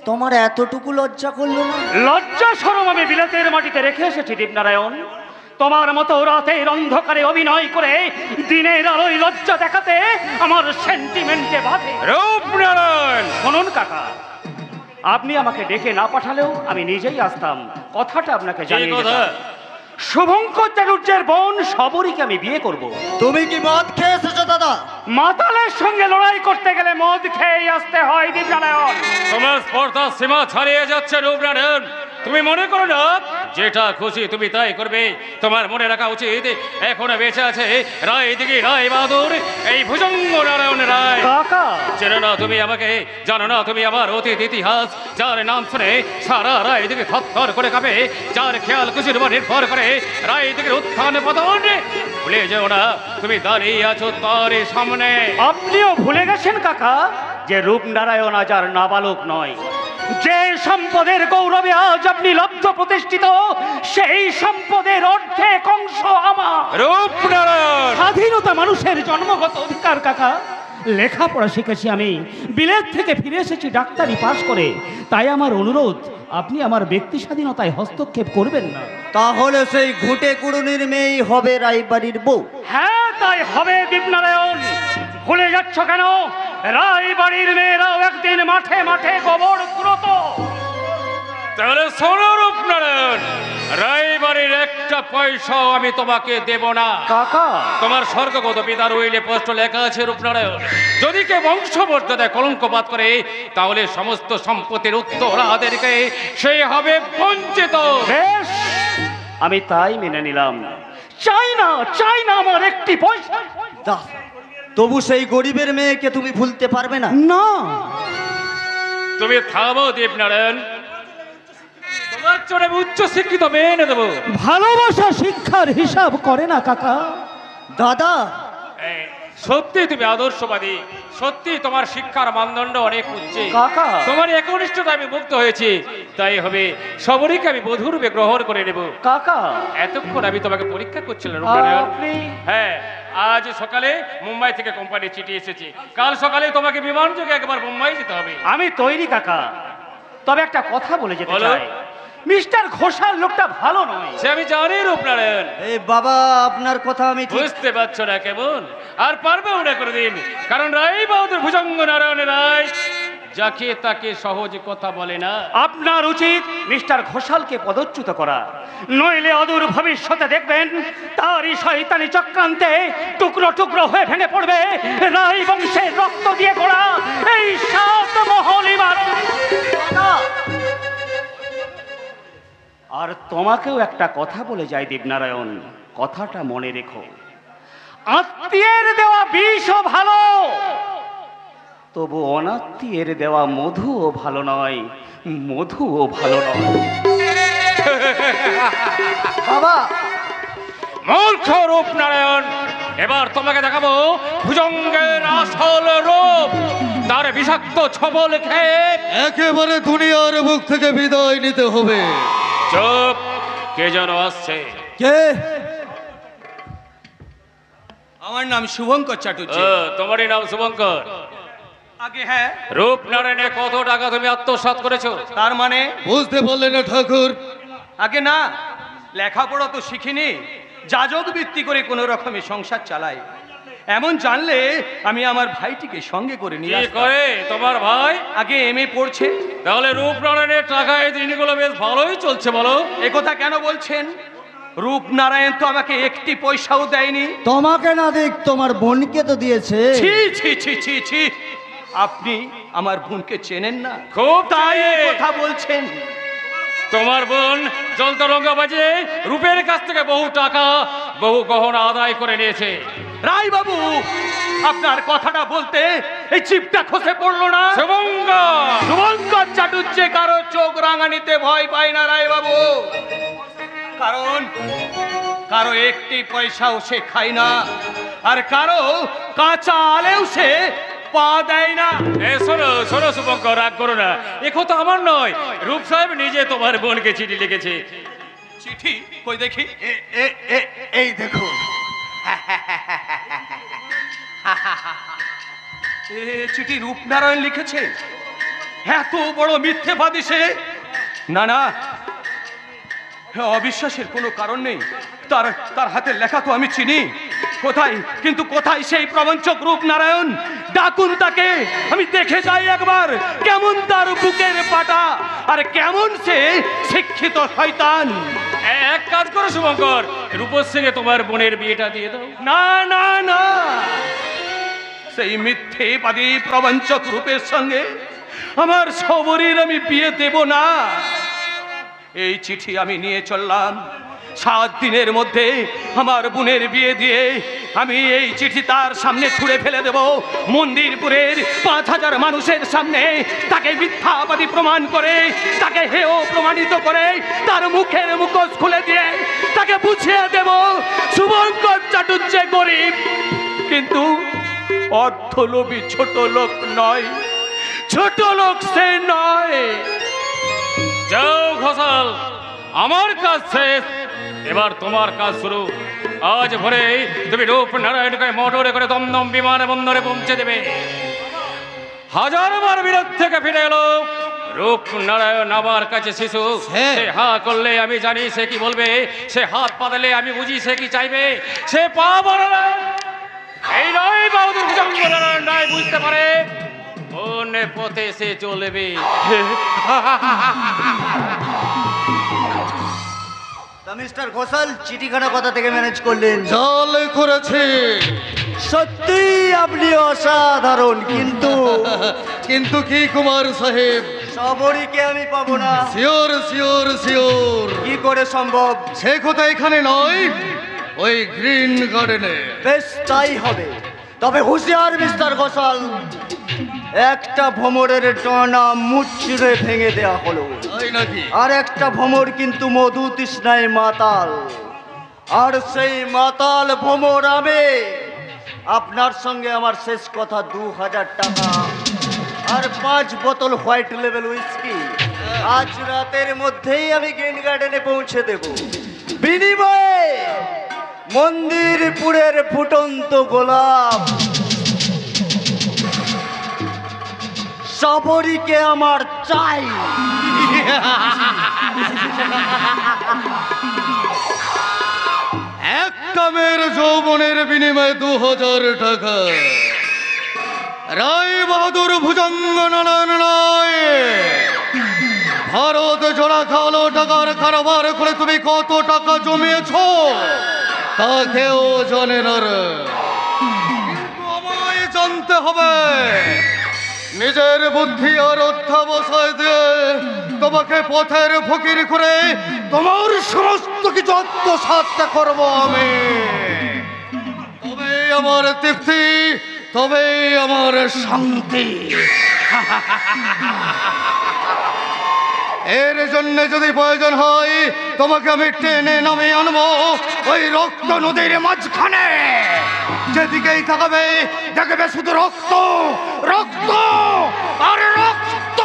তোমার এতটুকু লজ্জা করলো না? লজ্জা শরম আমি বিলেতের মাটিতে রেখে এসেছি দেবনারায়ণ। তোমার মতো রাতের অন্ধকারে অভিনয় করে দিনের আলোয় লজ্জা দেখাতে আমার সেন্টিমেন্টে বাধে। রূপনারায়ণ, শুনুন কাকা, আপনি আমাকে ডেকে না পাঠালেও আমি নিজেই আসতাম। কথাটা আপনাকে জানিয়ে দিতাম। শুভঙ্কর চাটুর্যের বোন সবরীকে আমি বিয়ে করব। তুমি কি মদ খেয়ে এসেছো দাদা? মাতালের সঙ্গে লড়াই করতে গেলে মদ খেয়ে আসতে হয় দেবনারায়ণ। তোমার স্পর্ধা সীমা ছাড়িয়ে যাচ্ছে রূপনারায়ণ। তুমি মনে করো না যেটা খুশি তুমি তাই করবে? তোমার মনে রাখা উচিত এখনো বেঁচে আছে রায় দিঘি রায় বাহাদুর, এই ভুজঙ্গ নারায়ণ রায়। কাকা, চেনো না তুমি আমাকে? জানো না তুমি আমার অতীত ইতিহাস? যার নাম শুনে সারা রায় দিঘি থরথর করে কাঁপে, যার খেয়াল খুশির উপর নির্ভর করে রায় দিঘির উত্থান পতন। ভুলে যেও না তুমি দাঁড়িয়ে আছো তার সামনে। আপনিও ভুলে গেছেন কাকা যে রূপনারায়ণ আজ আর নাবালক নয়। যে সম্পদের গৌরবে আজ আপনি লব্ধ প্রতিষ্ঠিত, সেই সম্পদের অর্ধেক অংশ আমার। রূপনারায়ণ, স্বাধীনতা মানুষের জন্মগত অধিকার কাকা। লেখাপড়া শিখেছি আমি, বিলেত থেকে ফিরে এসেছি ডাক্তারি পাশ করে। তাই আমার অনুরোধ, আপনি আমার ব্যক্তি স্বাধীনতায় হস্তক্ষেপ করবেন না। তাহলে সেই ঘুঁটে কুড়ুনির মেয়েই হবে রায়বাড়ির বউ? হ্যাঁ, তাই হবে দীপনারায়ণ। ভুলে যাচ্ছ কেন? রায়বাড়ির মেয়েরাও একদিন মাঠে মাঠে গোবর কুড়োতো। তাহলে শোনো রূপনারায়ণ, রায়বাড়ির একটা পয়সাও আমি তোমাকে দেব না। কাকা, তোমার স্বর্গগত পিতার উইলে পোস্ট লেখা আছে রূপনারায়ণ, যদি কেউ বংশমর্যাদায় কলঙ্কপাত করে তাহলে সমস্ত সম্পত্তির উত্তরাধিকারীকে সে হবে বঞ্চিত। বেশ, আমি তাই মেনে নিলাম। চাই না আমার একটি পয়সা। তবু সেই গরিবের মেয়েকে তুমি ভুলতে পারবে না? না, তুমি থামো দীপনারায়ণ, তোমার জন্য আমি উচ্চ শিক্ষিত মেয়ে এনে দেবো। ভালোবাসা শিক্ষার হিসাব করে না কাকা। দাদা, সত্যি তুমি আদর্শবাদী, সত্যি তোমার শিক্ষার মানদণ্ড অনেক উচ্চে। কাকা, তোমার একনিষ্ঠতা আমি মুগ্ধ হয়েছি, তাই হবে সবরীকে আমি বধূরূপে গ্রহণ করে নেব। কাকা, এতক্ষণ আমি তোমাকে পরীক্ষা করছিলাম রূপনারায়ণ। আপনি হ্যাঁ, আজ সকালে মুম্বাই থেকে কোম্পানি চিঠি এসেছে, কাল সকালে তোমাকে বিমান যোগে একবার মুম্বাই যেতে হবে। আমি তৈরি কাকা, তবে একটা কথা বলে যেতে বলো। চাই, মিস্টার ঘোষাল লোকটা ভালো নয়। সে আমি জানি রূপনারায়ণ, এই বাবা আপনার কথা আমি ঠিক বুঝতে পারছো না কেমন? আর পারবে ওটা করে দিন, কারণ রায় বাহাদুর ভুজঙ্গ নারায়ণ রায় যাকে তাকে সহজ কথা বলে না। আপনার উচিত মিস্টার ঘোষালকে পদচ্যুত করা, নইলে অদূর ভবিষ্যতে দেখবেন তারই শয়তানি চক্রান্তে টুকরো টুকরো হয়ে ভেঙে পড়বে রায় বংশের রক্ত দিয়ে গড়া এই 7 মহল ইমারত। আর তোমাকেও একটা কথা বলে যাই দেবনারায়ণ, কথাটা মনে রেখো, আত্মীয়ের দেওয়া বিষও ভালো, তবু অনাত্মীয়ের দেওয়া মধুও ভালো নয়, মধুও ভালো নয়। বাবা। মূর্খ রূপনারায়ণ, এবার তোমাকে দেখাবো ভুজঙ্গের আসল রূপ। তার বিষাক্ত ছবল খেয়ে একেবারে দুনিয়ার মুখ থেকে বিদায় নিতে হবে। চুপ, কে যেন আসছে। কে? আমার নাম শুভঙ্কর চাটুর্যে। তোমারই নাম শুভঙ্কর? আগে হ্যাঁ। রূপনারায়ণে কত টাকা তুমি আত্মসাৎ করেছো? তার মানে বুঝতে পারলেন না ঠাকুর? আগে না, লেখাপড়া তো শিখিনি, যাজক বৃত্তি করে কোনো রকমে সংসার চালাই। এমন জানলে আমি আমার ভাইটিকে সঙ্গে করে নিয়ে কি আসতাম। করে তোমার ভাই? আগে এমএ পড়ছে। তাহলে রূপনারায়ণের টাকায় দিনগুলো বেশ ভালোই চলছে বলো। একথা কেন বলছেন? রূপনারায়ণ তো আমাকে একটি পয়সাও দেয়নি। তোমাকে না দেখ, তোমার বোনকে তো দিয়েছে। ছি ছি ছি ছি ছি, আপনি আমার বোনকে চেনেন না? খুব তাই চেনে। কথা বলছেন। তোমার বোন জলতরঙ্গা বাজে রূপের কাছ থেকে বহু টাকা, বহু গহনা আদায় করে নিয়েছে। রায় বাবু, আপনার কথাটা বলতে এই চিপটা খসে পড়লো না? শুভঙ্কর চাটুর্যে কারো চোখ রাঙানিতে ভয় পায় না রায় বাবু, কারণ কারো একটি পয়সাও সে খায় না, আর কারো কাঁচা আলেও সে পা দেয় না। শোনো শোনো শুভঙ্কর, রাগ করো না, এ কথা আমার নয়, রূপ সাহেব নিজে তোমার বোনকে চিঠি লিখেছে। চিঠি কই দেখি। এই দেখো। চিঠি রূপনারায়ণ লিখেছে? এত বড় মিথ্যেবাদী সে? না না, অবিশ্বাসের কোনো কারণ নেই। তার হাতের লেখা তো আমি চিনি। কোথায়, কিন্তু কোথায় সেই প্রবঞ্চক রূপনারায়ণ? ডাকুন তাকে, আমি দেখে যাই একবার কেমন তার বুকের পাটা, আর কেমন সে শিক্ষিত শয়তান। এক কাজ করো শুভঙ্কর, রূপশ্রী তোমার বোনের বিয়েটা দিয়ে দাও। না না না, সেই মিথ্যেবাদী প্রবঞ্চক রূপের সঙ্গে আমার সবরীর আমি বিয়ে দেব না। এই চিঠি আমি নিয়ে চললাম, 7 দিনের মধ্যে আমার বোনের বিয়ে দিয়ে আমি এই চিঠি তার সামনে ছুঁড়ে ফেলে দেব। মন্দিরপুরের 5000 মানুষের সামনে তাকে মিথ্যাবাদী প্রমাণ করে, তাকে হেয় প্রমাণিত করে, তার মুখের মুখোশ খুলে দিয়ে তাকে বুঝিয়ে দেব শুভঙ্কর চাটুর্যে গরিব, কিন্তু অর্থলোভী ছোট লোক নয়, ছোট লোক সে নয়। যাও ঘোষাল, আমার কাজ শেষ, এবার তোমার কাজ শুরু। আজ ভোরে তুমি রূপনারায়ণকে মোটরে করে দমদম বিমান বন্দরে পৌঁছে দেবে। 1000 বার বিরোধ থেকে ফিরে এলো রূপনারায়ণ আমার কাছে শিশু। সে হা করলে আমি জানি সে কি বলবে, সে হাত পাতালে আমি বুঝি সে কি চাইবে, সে পা বাড়ালে এই নয় বাহাদুর ভুজঙ্গনারায়ণ রায় বুঝতে পারে কোন পথে সে চলবে। মিস্টার ঘোষাল, চিঠিখানা কথা থেকে ম্যানেজ করলেন? জল করেছে। সত্যি আপনি অসাধারণ, কিন্তু কিন্তু কি কুমার সাহেব? সবরীকে আমি পাবো না। Sure sure sure. কি করে সম্ভব? সে কথা এখানে নয়, ওই গ্রিন গার্ডেনে। বেশ তাই হবে, তবে হুঁশিয়ার মিস্টার ঘোষাল, একটা ভ্রমরের ডানা মুচড়ে ভেঙে দেয়া হলো, তাই নাকি? আর একটা ভ্রমর কিন্তু মধু তৃষ্ণায় মাতাল, আর সেই মাতাল ভ্রমর আমি। আপনার সঙ্গে আমার শেষ কথা 2000 টাকা আর 5 বোতল হোয়াইট লেভেল উইস্কি আজ রাতের মধ্যেই আমি গ্রিন গার্ডেনে পৌঁছে দেব। বিনিময়ে মন্দিরপুরের ফুটন্ত গোলাপ সবরীকে আমার চাই। একটা মেয়ের যৌবনের বিনিময়ে 2000 টাকা। রায় বাহাদুর ভুজঙ্গ নারায়ণ রায়, ভারত জোড়া খাওয়ালো টাকার কারবার করে তুমি কত টাকা জমিয়েছ তা কেউ জানে না রে। কিন্তু আমায় জানতে হবে, নিজের বুদ্ধি আর অধ্যাবসায় দিয়ে তোমাকে পথের ফকির করে তোমার সমস্ত কিছু আত্মসাৎ করব আমি। তবে আমার তৃপ্তি, তবে আমার শান্তি। এর জন্য যদি প্রয়োজন হয় তোমাকে আমি টেনে নামে আনবো ওই রক্ত নদীর মাঝখানে। যেদিকেই থাকবে দেখবে শুধু রক্ত, রক্ত আর রক্ত।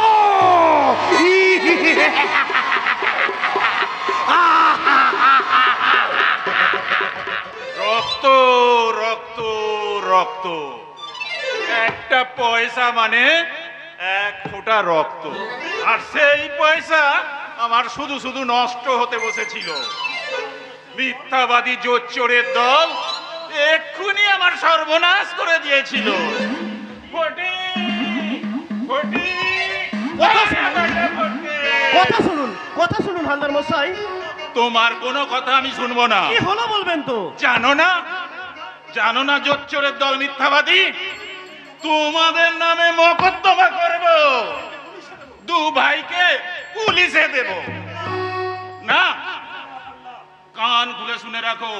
রক্ত রক্ত রক্ত, একটা পয়সা মানে 1 ফোঁটা রক্ত, আর সেই পয়সা আমার শুধু শুধু নষ্ট হতে বসেছিল। মিথ্যাবাদী জোচ্চোরের দল এক্ষুনি আমার সর্বনাশ করে দিয়েছিল। কথা শুনুন হালদার মশাই। তোমার কোনো কথা আমি শুনবো না। কি হলো বলবেন তো? জানো না জোচ্চোরের দল মিথ্যাবাদী। তোমাদের নামে মোকদ্দমা করব, 2 ভাইকে পুলিশে দেব। না, কান খুলে শুনে রাখো,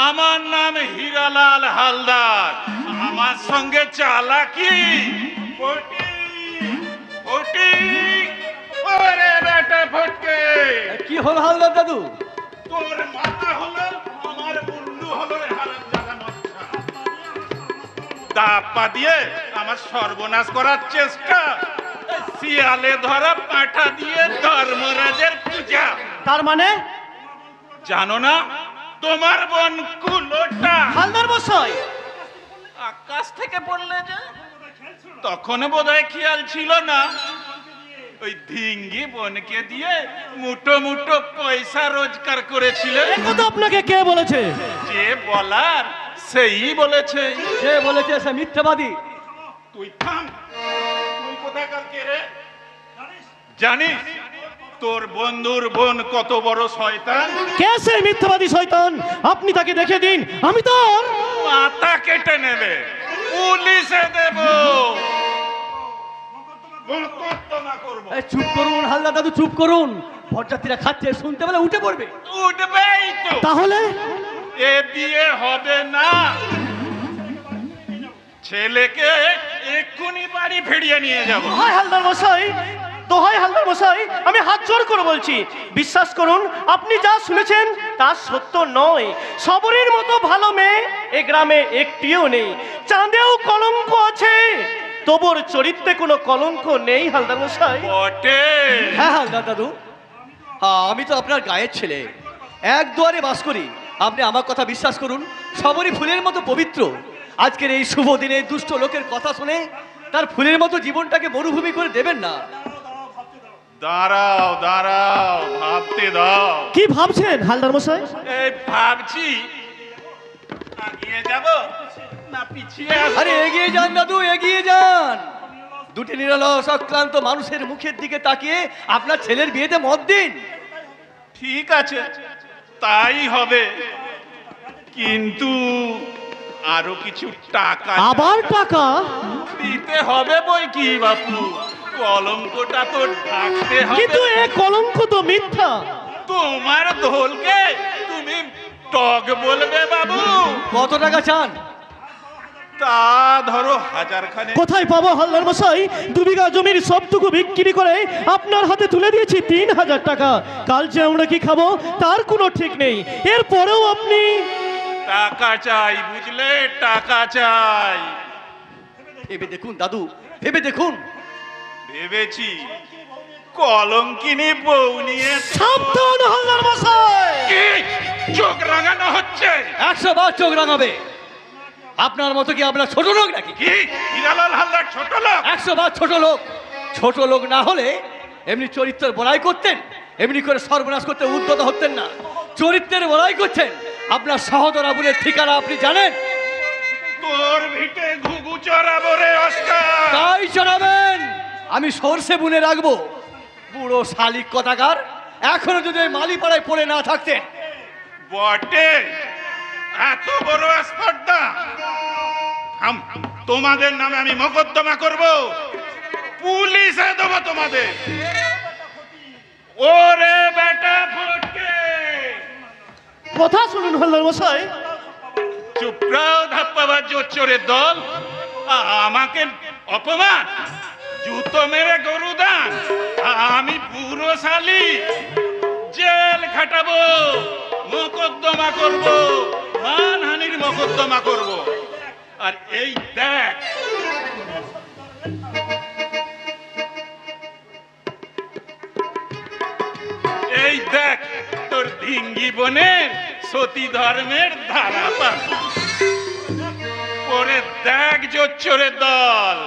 আমার নাম হীরালাল হালদার। আমার সঙ্গে চালাকি ওরে বেটা ফটকে। কি হলো হালদার দাদু? তোর মাথা হলো, আমার মুন্ডু হলো রে হারামজাদা মাথা। দাপ্পা দিয়ে আমার সর্বনাশ করার চেষ্টা, শিয়ালে ধরা পাঠা দিয়ে ধর্মরাজের পূজা। তার মানে জানো না তোমার বোন কুলোটা হালদার মশাই আকাশ থেকে পড়লে যে তখন বোধহয় খেয়াল ছিল না। ওই ধিঙ্গি বোনকে দিয়ে মুঠো মুঠো পয়সা রোজগার করেছিল। একথা আপনাকে কে বলেছে? যে বলার সেই বলেছে। সে বলেছে সে মিথ্যাবাদী। তুই থাম, তুই কোথাকার কে রে? জানিস তোর বন্ধুর বোন কত বড় শয়তান? কে সে মিথ্যাবাদী শয়তান? আপনি তাকে দেখে দিন, আমি তো মাথা কেটে নেবে, পুলিশে দেব, মোকদ্দমা করব। চুপ করুন হালদার দাদু, চুপ করুন। বরযাত্রীরা খাচ্ছে, শুনতে পেলে উঠে পড়বে। উঠবেই তো। তাহলে এ বিয়ে হবে না। ছেলেকে এক্ষুনি বাড়ি ফিরিয়ে নিয়ে যাব। হয় হালদার মশাই, তো হয় হালদার মশাই, আমি হাত জোর করে বলছি, বিশ্বাস করুন, আপনি যা শুনেছেন তা সত্য নয়। সবরের মতো ভালো মেয়ে এ গ্রামে একটিও নেই। চাঁদেও কলঙ্ক আছে, তবুর চরিত্রে কোনো কলঙ্ক নেই হালদার মশাই। বটে। হ্যাঁ হালদার দাদু, আমি তো আপনার গায়ের ছেলে, এক দুয়ারে বাস করি। আপনি আমার কথা বিশ্বাস করুন, সবরই ফুলের মতো পবিত্র। আজকের এই শুভ দিনে দুষ্ট লোকের কথা শুনে তার ফুলের মতো জীবনটাকে মরুভূমি করে দেবেন না। দাঁড়াও দাঁড়াও, ভাবতে দাও। কি ভাবছেন হালদার মশাই? এই ভাবছি এগিয়ে যাব না পিছিয়ে আসব। আরে এগিয়ে যান দাদু, এগিয়ে যান। দুটি নিরলস অক্লান্ত মানুষের মুখের দিকে তাকিয়ে আপনার ছেলের বিয়েতে মত দিন। ঠিক আছে, তাই হবে, কিন্তু আরো কিছু টাকা আবার টাকা দিতে হবে বই কি বাপু। কলঙ্কটা তো ঢাকতে হবে। কিন্তু এ কলঙ্ক তো মিথ্যা। তোমার দোলকে তুমি টক বলবে বাবু? কত টাকা চান? তা ধরো 1000 খানে। কোথায় পাবো হালদার মশাই? 2 বিঘা জমির সবটুকু বিক্রি করে আপনার হাতে তুলে দিয়েছি 3000 টাকা। কাল যে আমরা কি খাবো তার কোনো ঠিক নেই, এরপরেও আপনি টাকা চাই, বুঝলে? টাকা চাই। ভেবে দেখুন দাদু, ভেবে দেখুন। ভেবেছি, কলঙ্কিনী বউ নিয়ে। সাবধান হালদার মশাই! কি চোখ রাঙানো হচ্ছে? 100 বার চোখ রাঙাবে। আপনার মতো কি আপনার ছোট লোক নাকি? কি হীরালাল হালদার ছোট লোক? 100 বার ছোট লোক। ছোট লোক না হলে এমনি চরিত্রের বড়াই করতেন, এমনি করে সর্বনাশ করতে উদ্যত হতেন না। চরিত্রের বড়াই করছেন। আপনার সহদর আবুলের ঠিকানা আপনি জানেন? তোর ভিটে ঘুঘু চড়াবো রে অস্কার। তাই চড়াবেন। আমি সরষে বুনে রাখবো। বুড়ো শালিক কথাকার, এখনো যদি ওই মালিপাড়ায় পড়ে না থাকতেন। বটে, এত বড় স্পর্ধা! তোমাদের নামে আমি মোকদ্দমা করব, পুলিশে দেবো তোমাদের। ওরে বেটা ফটকে, কথা শুনুন হালদার মশাই। চুপড়াও ধাপ্পাবাজ চোরের দল, আমাকে অপমান, জুতো মেরে গরু দান। আমি পুরো শালি, জেল খাটাবো, মোকদ্দমা করব, মানহানির মোকদ্দমা করব। আর এই দেখ, এই দেখ তোর ধিঙ্গি বোনের সতী ধর্মের ধারা পাবি। ওরে দেখ জোচ্চোরের দল।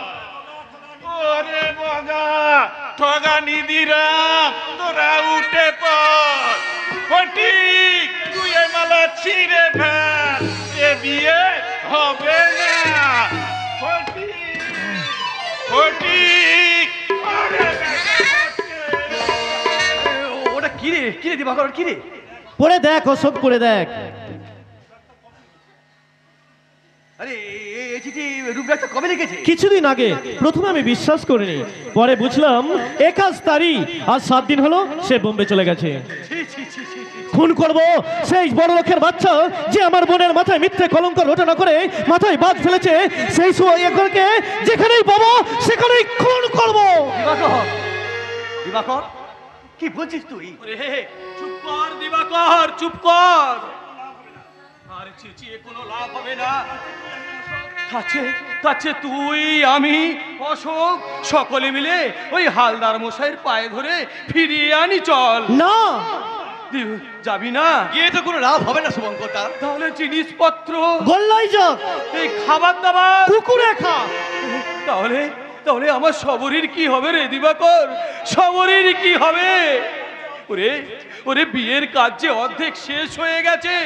ওরে বগা ঠগা নিদিরাম, তোরা উঠে পড়। ফটিক, তুই এ মালা ছিঁড়ে ফেল, এ বিয়ে হবে না। ফটিক, ফটিক, ওরে ওটা কিরে কিরে দিবাকর, কিরে? পড়ে দেখ অশোক, পড়ে দেখ। আরে এই চিঠি রূপরাজটা কবে লিখেছে? কিছুদিন আগে। প্রথমে আমি বিশ্বাস করিনি, পরে বুঝলাম 21 তারিখ, আর 7 দিন হলো সে বোম্বে চলে গেছে। খুন করব সেই বড় লোকের বাচ্চা যে আমার বোনের মাথায় মিথ্যে কলঙ্ক রটনা করে মাথায় বাজ ফেলেছে, সেই সুয়াইয়াকে যেখানেই পাবো সেখানেই খুন করব। দিবাকর, দিবাকর, কি বলছিস তুই? চুপ কর দিবাকর, চুপ কর। আর চেঁচিয়ে কোনো লাভ হবে না। তাছে তুই, আমি, অশোক সকলে মিলে ওই হালদার মশাইয়ের পায়ে ধরে ফিরিয়ে আনি। চল। না, যাবি না? গিয়ে তো কোনো লাভ হবে না শুভঙ্কর। তাহলে জিনিসপত্র, গোল্লাই যাক, এই খাবার দাবার কুকুরে খা। তাহলে তাহলে আমার সবরীর কি হবে রে দিবাকর? সবরীর কি হবে? ওরে ওরে, বিয়ের কাজ যে অর্ধেক শেষ হয়ে গেছে।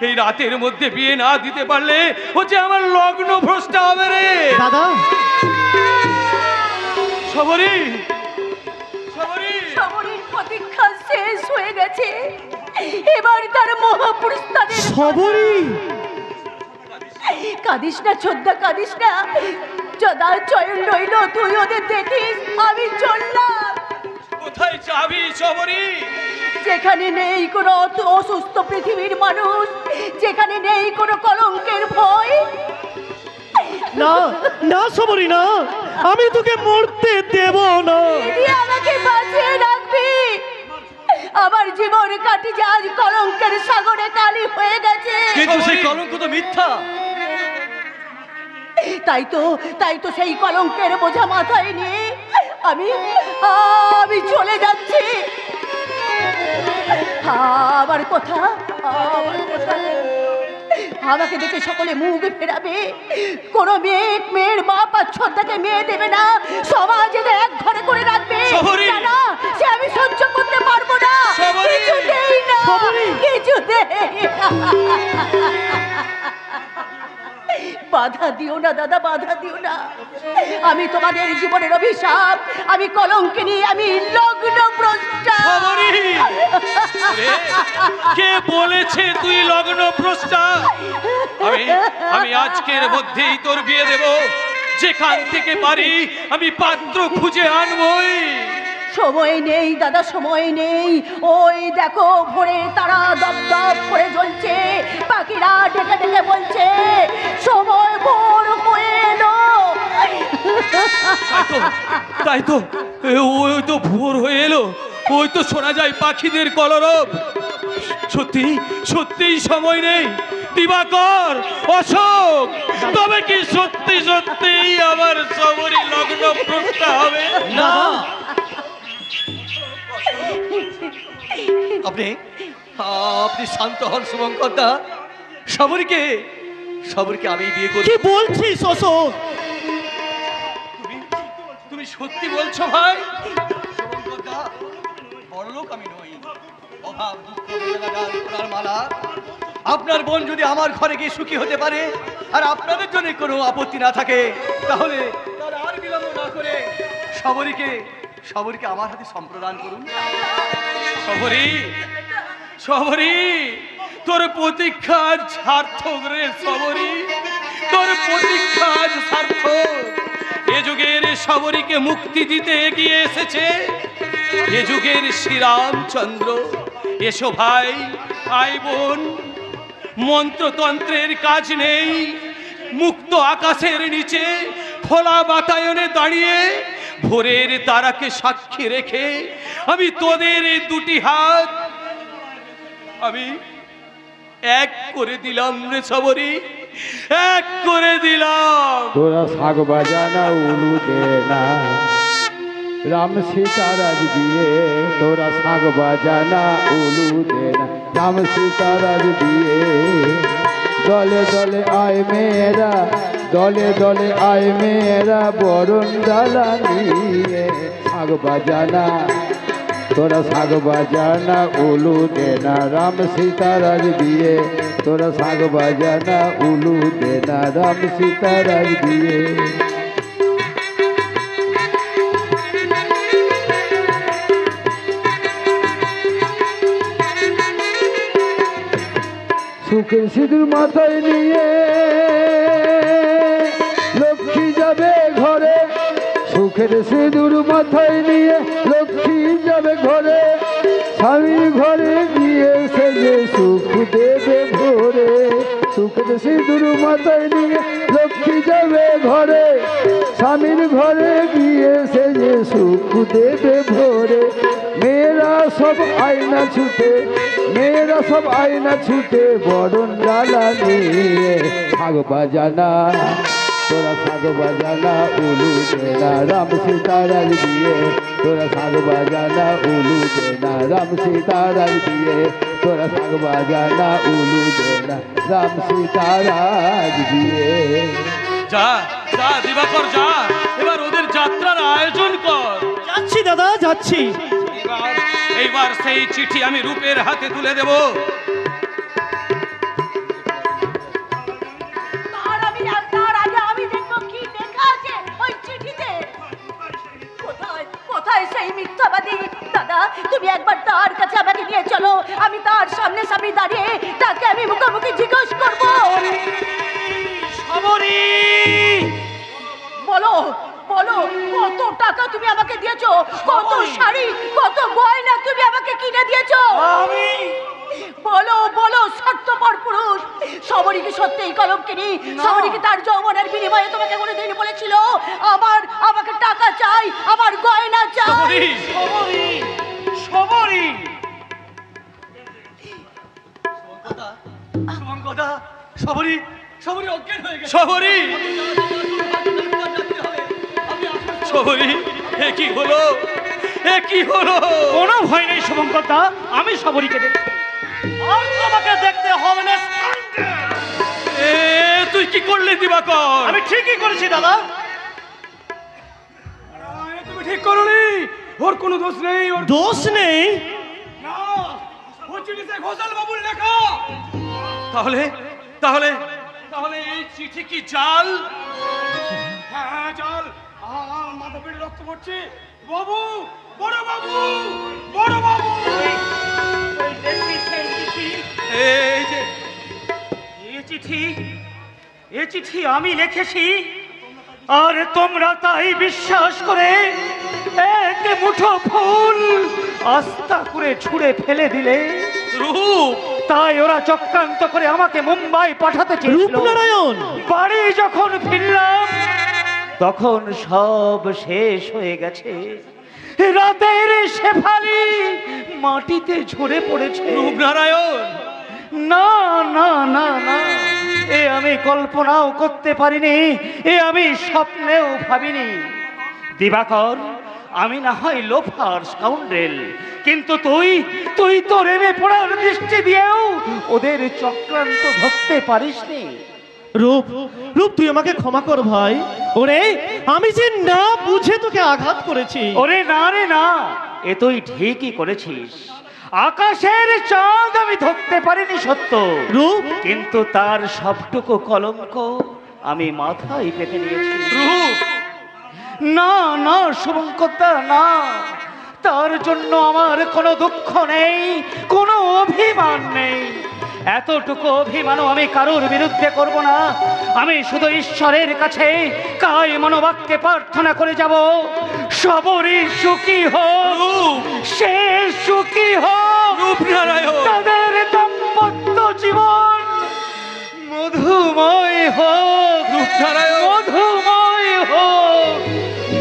এই রাতের মধ্যে বিয়ে না দিতে পারলে হচ্ছে আমার লগ্ন ভ্রষ্ট হবে রে দাদা। সবরী, সবরী, সবরীর প্রতীক্ষা শেষ হয়ে গেছে। এবার তার মহাপুরুষ তাদের। সবরী, কাঁদিস না ছোদ্দা, কাঁদিস না। যদা চয়ন রইল, তুই ওদের দেখিস, আমি চললাম। কোথায় যাবি সবরী? যেখানে নেই কোনো অসুস্থ পৃথিবীর মানুষ, যেখানে নেই কোনো কলঙ্কের ভয়। না না সবরী, না, আমি তোকে মরতে দেব না। দিদি, আমাকে বাঁচিয়ে রাখবি। আমার জীবন কাটি যে আজ কলঙ্কের সাগরে কালি হয়ে গেছে। কিন্তু সেই কলঙ্ক তো মিথ্যা। তাই তো সেই কলঙ্কের বোঝা মাথায় নিয়ে আমি চলে যাচ্ছি। আমার কথা, আমাকে দেখে সকলে মুখ ফেরাবে। কোনো মেয়ের বাপ আর ছোটদাকে মেয়ে দেবে না, সমাজে এক ঘরে করে রাখবে। না, সে আমি সহ্য করতে পারবো না। কিছুতেই না, কিছুতেই। বাধা দিও না দাদা, বাধা দিও না। আমি তোমাদের জীবনের অভিশাপ, আমি কলঙ্কিনী, আমি লগ্ন ভ্রষ্টা। কে বলেছে তুই লগ্ন ভ্রষ্টা? আমি আজকের মধ্যেই তোর বিয়ে দেব। যেখান থেকে পারি আমি পাত্র খুঁজে আনবই। সময় নেই দাদা, সময় নেই। ওই দেখো ভোরে তারা দপদপ করে জ্বলছে, পাখিরা ডেকে ডেকে বলছে সময় ভোর হয়ে এলো। তাই তো ওই তো ভোর হয়ে এলো, ওই তো শোনা যায় পাখিদের কলরব। সত্যি সত্যিই সময় নেই দিবাকর, অশোক, তবে কি সত্যি সত্যিই আমার সবরই লগ্ন প্রশ্ন হবে? না, আপনি আপনি শান্ত হন শুভঙ্কর দা। সবরকে আমি বিয়ে করি। কি বলছিস অশোক? তুমি সত্যি বলছো ভাই? শুভঙ্কর দা, বড়লোক আমি নই, অভাব দুঃখ বেদনা ডাল মালা। আপনার বোন যদি আমার ঘরে গিয়ে সুখী হতে পারে আর আপনাদের জন্য কোনো আপত্তি না থাকে, তাহলে তার আর বিলম্ব না করে সবরীকে আমার হাতে সম্প্রদান করুন। সবরী, তোর প্রতীক্ষা সার্থক রে সবরী, তোর প্রতীক্ষা সার্থক। এ যুগের সবরীকে মুক্তি দিতে এগিয়ে এসেছে এ যুগের শ্রীরামচন্দ্র। এসো ভাই, আই বোন, মন্ত্রতন্ত্রের কাজ নেই। মুক্ত আকাশের নিচে খোলা বাতায়নে দাঁড়িয়ে ভোরের তারাকে সাক্ষী রেখে আমি তোদের এই দুটি হাত আমি এক করে দিলাম রে সবরী, এক করে দিলাম। তোরা শাক বাজানা উলু দে না, রাম সীতারাজ দিয়ে তোরা শাক বাজানা উলু দে না, রাম সীতারাজ দিয়ে। দলে দলে আয় মেয়েরা, দলে দলে আয় মেয়েরা, বরণ ডালা নিয়ে শাক বাজানা, তোরা শাক বাজানা উলু দে না, রাম সীতারাজ দিয়ে তোরা শাক বাজানা উলু দে না, রাম সীতারাজ দিয়ে। সুখের সিঁদুর মাথায় নিয়ে লক্ষ্মী যাবে ঘরে, সুখের সিঁদুর মাথায় নিয়ে লক্ষ্মী যাবে ঘরে, স্বামীর ঘরে গিয়ে সেজে সুখ দেবে ভোরে। সুখের সিঁদুর মাথায় নিয়ে লক্ষ্মী যাবে ঘরে, স্বামীর ঘরে গিয়ে সেজে সুখ দেবে ভোরে। মেয়েরা সব আয়না ছুটে, মেয়েরা সব আয়না ছুটে, বরণ ডালা নিয়ে শাক বাজানা, তোরা শাক বাজানা উলু দে না, রাম সীতারাজ দিয়ে তোরা শাক বাজানা উলু দে না, রাম সীতারাজ দিয়ে তোরা শাক বাজানা উলু দে না, রাম সীতারাজ দিয়ে। যা যা দিবাকর যা, এবার ওদের যাত্রার আয়োজন কর। যাচ্ছি দাদা, যাচ্ছি। এইবার সেই চিঠি আমি রূপের হাতে তুলে দেব। তার আগে আমি দেখবো কি লেখা আছে ওই চিঠিতে। কোথায় সেই মিথ্যাবাদী? দাদা, তুমি একবার তার কাছে আমাকে নিয়ে চলো, আমি তার সামনে সামনে দাঁড়িয়ে তাকে আমি মুখোমুখি জিজ্ঞেস করবো। সবরী, বলো বলো, কত টাকা তুমি আমাকে দিয়েছো? কত শাড়ি, কত গয়না তুমি আমাকে কিনে দিয়েছো? আমি বলো বলো, স্বার্থপর পুরুষ। সবরী কি সত্যিই কলঙ্কিনী? সবরী কি তার যৌবনের বিনিময়ে তোমাকে কোনোদিন বলেছিল আমাকে টাকা চাই, আমার গয়না চাই? সবরী, সবরী। শুভঙ্কর, সবরী অজ্ঞান হয়ে গেছে। সবরী, এ কি হলো, এ কি হলো? কোনো ভয় নেই শুভঙ্কর দা, আমি সবরীকে দেখছি, আর তোমাকে দেখতে হবে না। এ তুই কি করলি দিবাকর? আমি ঠিকই করেছি দাদা। তুমি ঠিক করলি, ওর কোনো দোষ নেই। ওর দোষ নেই? না, ও চিঠিতে ঘোষাল বাবুর লেখা। তাহলে তাহলে তাহলে এই চিঠি কি জাল? হ্যাঁ জাল। মাথা পেটে রক্ত পড়ছে। বাবু, বড় বাবু, বড় বাবু, এই যে এ চিঠি আমি লিখেছি। আর তোমরা তাই বিশ্বাস করে এক মুঠো ফুল আস্থা করে ছুঁড়ে ফেলে দিলে। রূপ, তাই ওরা চক্রান্ত করে আমাকে মুম্বাই পাঠাতে চেয়েছিল। রূপনারায়ণ, বাড়ি যখন ফিরলাম তখন সব শেষ হয়ে গেছে। রাতের শেফালি মাটিতে ঝরে পড়েছে। রূপনারায়ণ, না না না না, এ আমি কল্পনাও করতে পারিনি, এ আমি স্বপ্নেও ভাবিনি। দিবাকর, আমি না হয় লোফার স্কাউন্ড্রেল, কিন্তু তুই তো রেমে পড়ার দৃষ্টি দিয়েও ওদের চক্রান্ত ধরতে পারিসনি। রূপ, রূপ তুই আমাকে ক্ষমা কর ভাই। ওরে, আমি যে না বুঝে তোকে আঘাত করেছি। ওরে না রে না, এ তুই ঠিকই করেছিস। আকাশের চাঁদ আমি ধরতে পারিনি সত্য, রূপ, কিন্তু তার সবটুকু কলঙ্ক আমি মাথায় পেতে নিয়েছি। রূপ, না না শুভঙ্করদা, না, তার জন্য আমার কোনো দুঃখ নেই, কোনো অভিমান নেই। এতটুকু অভিমানও আমি কারোর বিরুদ্ধে করব না। আমি শুধু ঈশ্বরের কাছে কায় মনোবাক্যে প্রার্থনা করে যাব, সবরই সুখী হোক, সে সুখী হোক, তাদের দাম্পত্য জীবন মধুময় হোক, মধুময় হোক,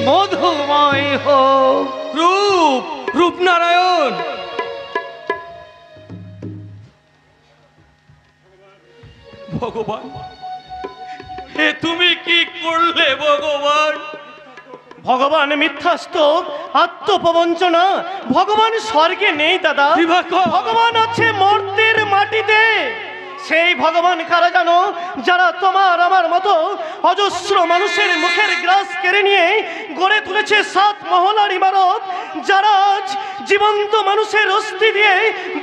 মধুময় হোক। রূপ, রূপনারায়ণ, ভগবান, হে তুমি কি করলে ভগবান? ভগবান মিথ্যাস্তব, আত্মপ্রবঞ্চনা। ভগবান স্বর্গে নেই দাদা, ভগবান আছে মর্তের মাটিতে। সেই ভগবান কারা জানো? যারা তোমার আমার মতো অজস্র মানুষের মুখের গ্রাস কেড়ে নিয়ে গড়ে তুলেছে 7 মহলার ইমারত, যারা আজ জীবন্ত মানুষের অস্থি দিয়ে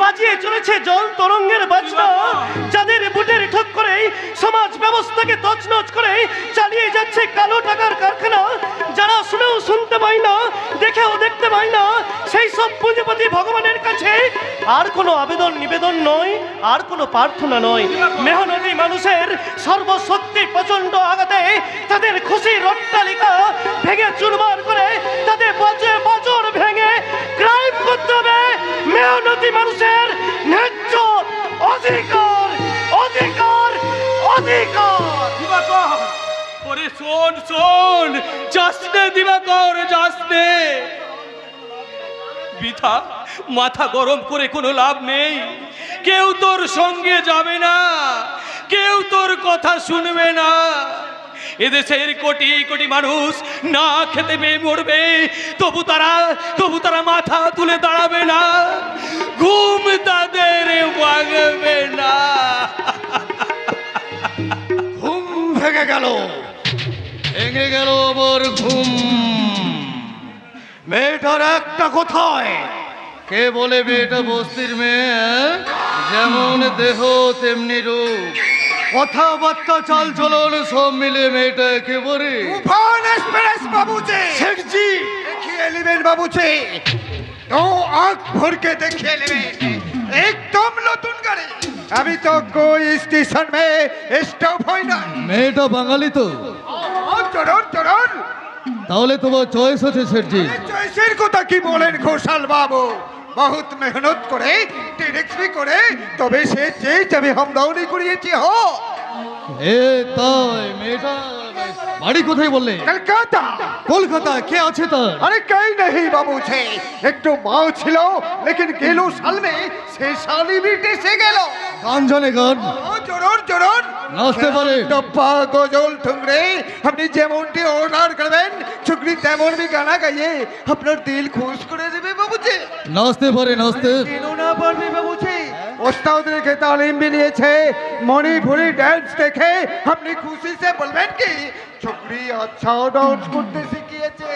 বাজিয়ে চলেছে জল তরঙ্গের বাজনা, যাদের বুটের ঠক করে সমাজ ব্যবস্থাকে তছনছ করে চালিয়ে যাচ্ছে কালো টাকার কারখানা, যারা শুনেও শুনতে পায় না, দেখেও দেখতে পায় না, সেই সব পুঁজিপতি ভগবানের কাছে আর কোনো আবেদন নিবেদন নয়, আর কোনো প্রার্থনা নয়। মেহনতি মানুষের সর্বশক্তি প্রচন্ড আঘাতে তাদের খুশির অট্টালিকা ভেঙে চুরমার করে তাদের বছর ভেঙে ক্রাইম করতে হবে মেহনতি মানুষের ন্যায্য অধিকার, অধিকার, অধিকার। দিবাকর, ওরে শোন শোন, যাসনে দিবাকর, যাসনে। বৃথা মাথা গরম করে কোনো লাভ নেই। কেউ তোর সঙ্গে যাবে না, কেউ তোর কথা শুনবে না। এদেশের কোটি কোটি মানুষ না খেতে পেয়ে মরবে, তবু তারা মাথা তুলে দাঁড়াবে না, ঘুম তাদের ভাঙবে না। ঘুম ভেঙে গেল, ভেঙে গেল আমার ঘুম। মেয়েটার একটা কোথায়? কে বলে মেয়েটা বস্তির মেয়ে? যেমন দেহ তেমনি রূপ, কথাবার্তা চাল চলন সব মিলে মেয়েটা একেবারে বাবুজি শেঠজি দেখিয়ে নেবেন, বাবুজি তো আঁখ ভরকে দেখিয়ে নেবেন। একদম নতুন গাড়ি, আমি তো कोई स्टेशन में स्टॉप হই না। মেয়েটা বাঙালি তো? চরণ চরণ, তাহলে তোমার চয়েস আছে শেঠজি। চয়েসের কথা কি বলেন ঘোষাল বাবু? বহুত মেহনত করে ট্যাক্স भी করে তবে সে যে যাবে হামদাওনি করিয়েছি। হো এ তাই মেয়েটা বাড়ি কোথায় বললে? কলকাতা। কলকাতা কে আছে তার? अरे कहीं नहीं बाबू छे, একটু মাও ছিল, लेकिन গেল সাল মে সে শালি বিটে সে গেল। গান জানে গান? জোরর জোরর নাচতে পারে? ডব্বা গজল ঠুংরে আপনি যেমনটি অর্ডার করবেন চুকরি তেমনই গানা গাইয়ে আপনার দিল খুশ করে দেবে বাবুজি। নাচতে পারে? নাচতে কেন না পারবে বাবুজি? ওস্তাদের কে তালিম भी নিয়েছে, মণিপুরি ডান্স দেখে আপনি খুশি সে বলবেন কি চুকরি আচ্ছা ডান্স করতে শিখিয়েছে।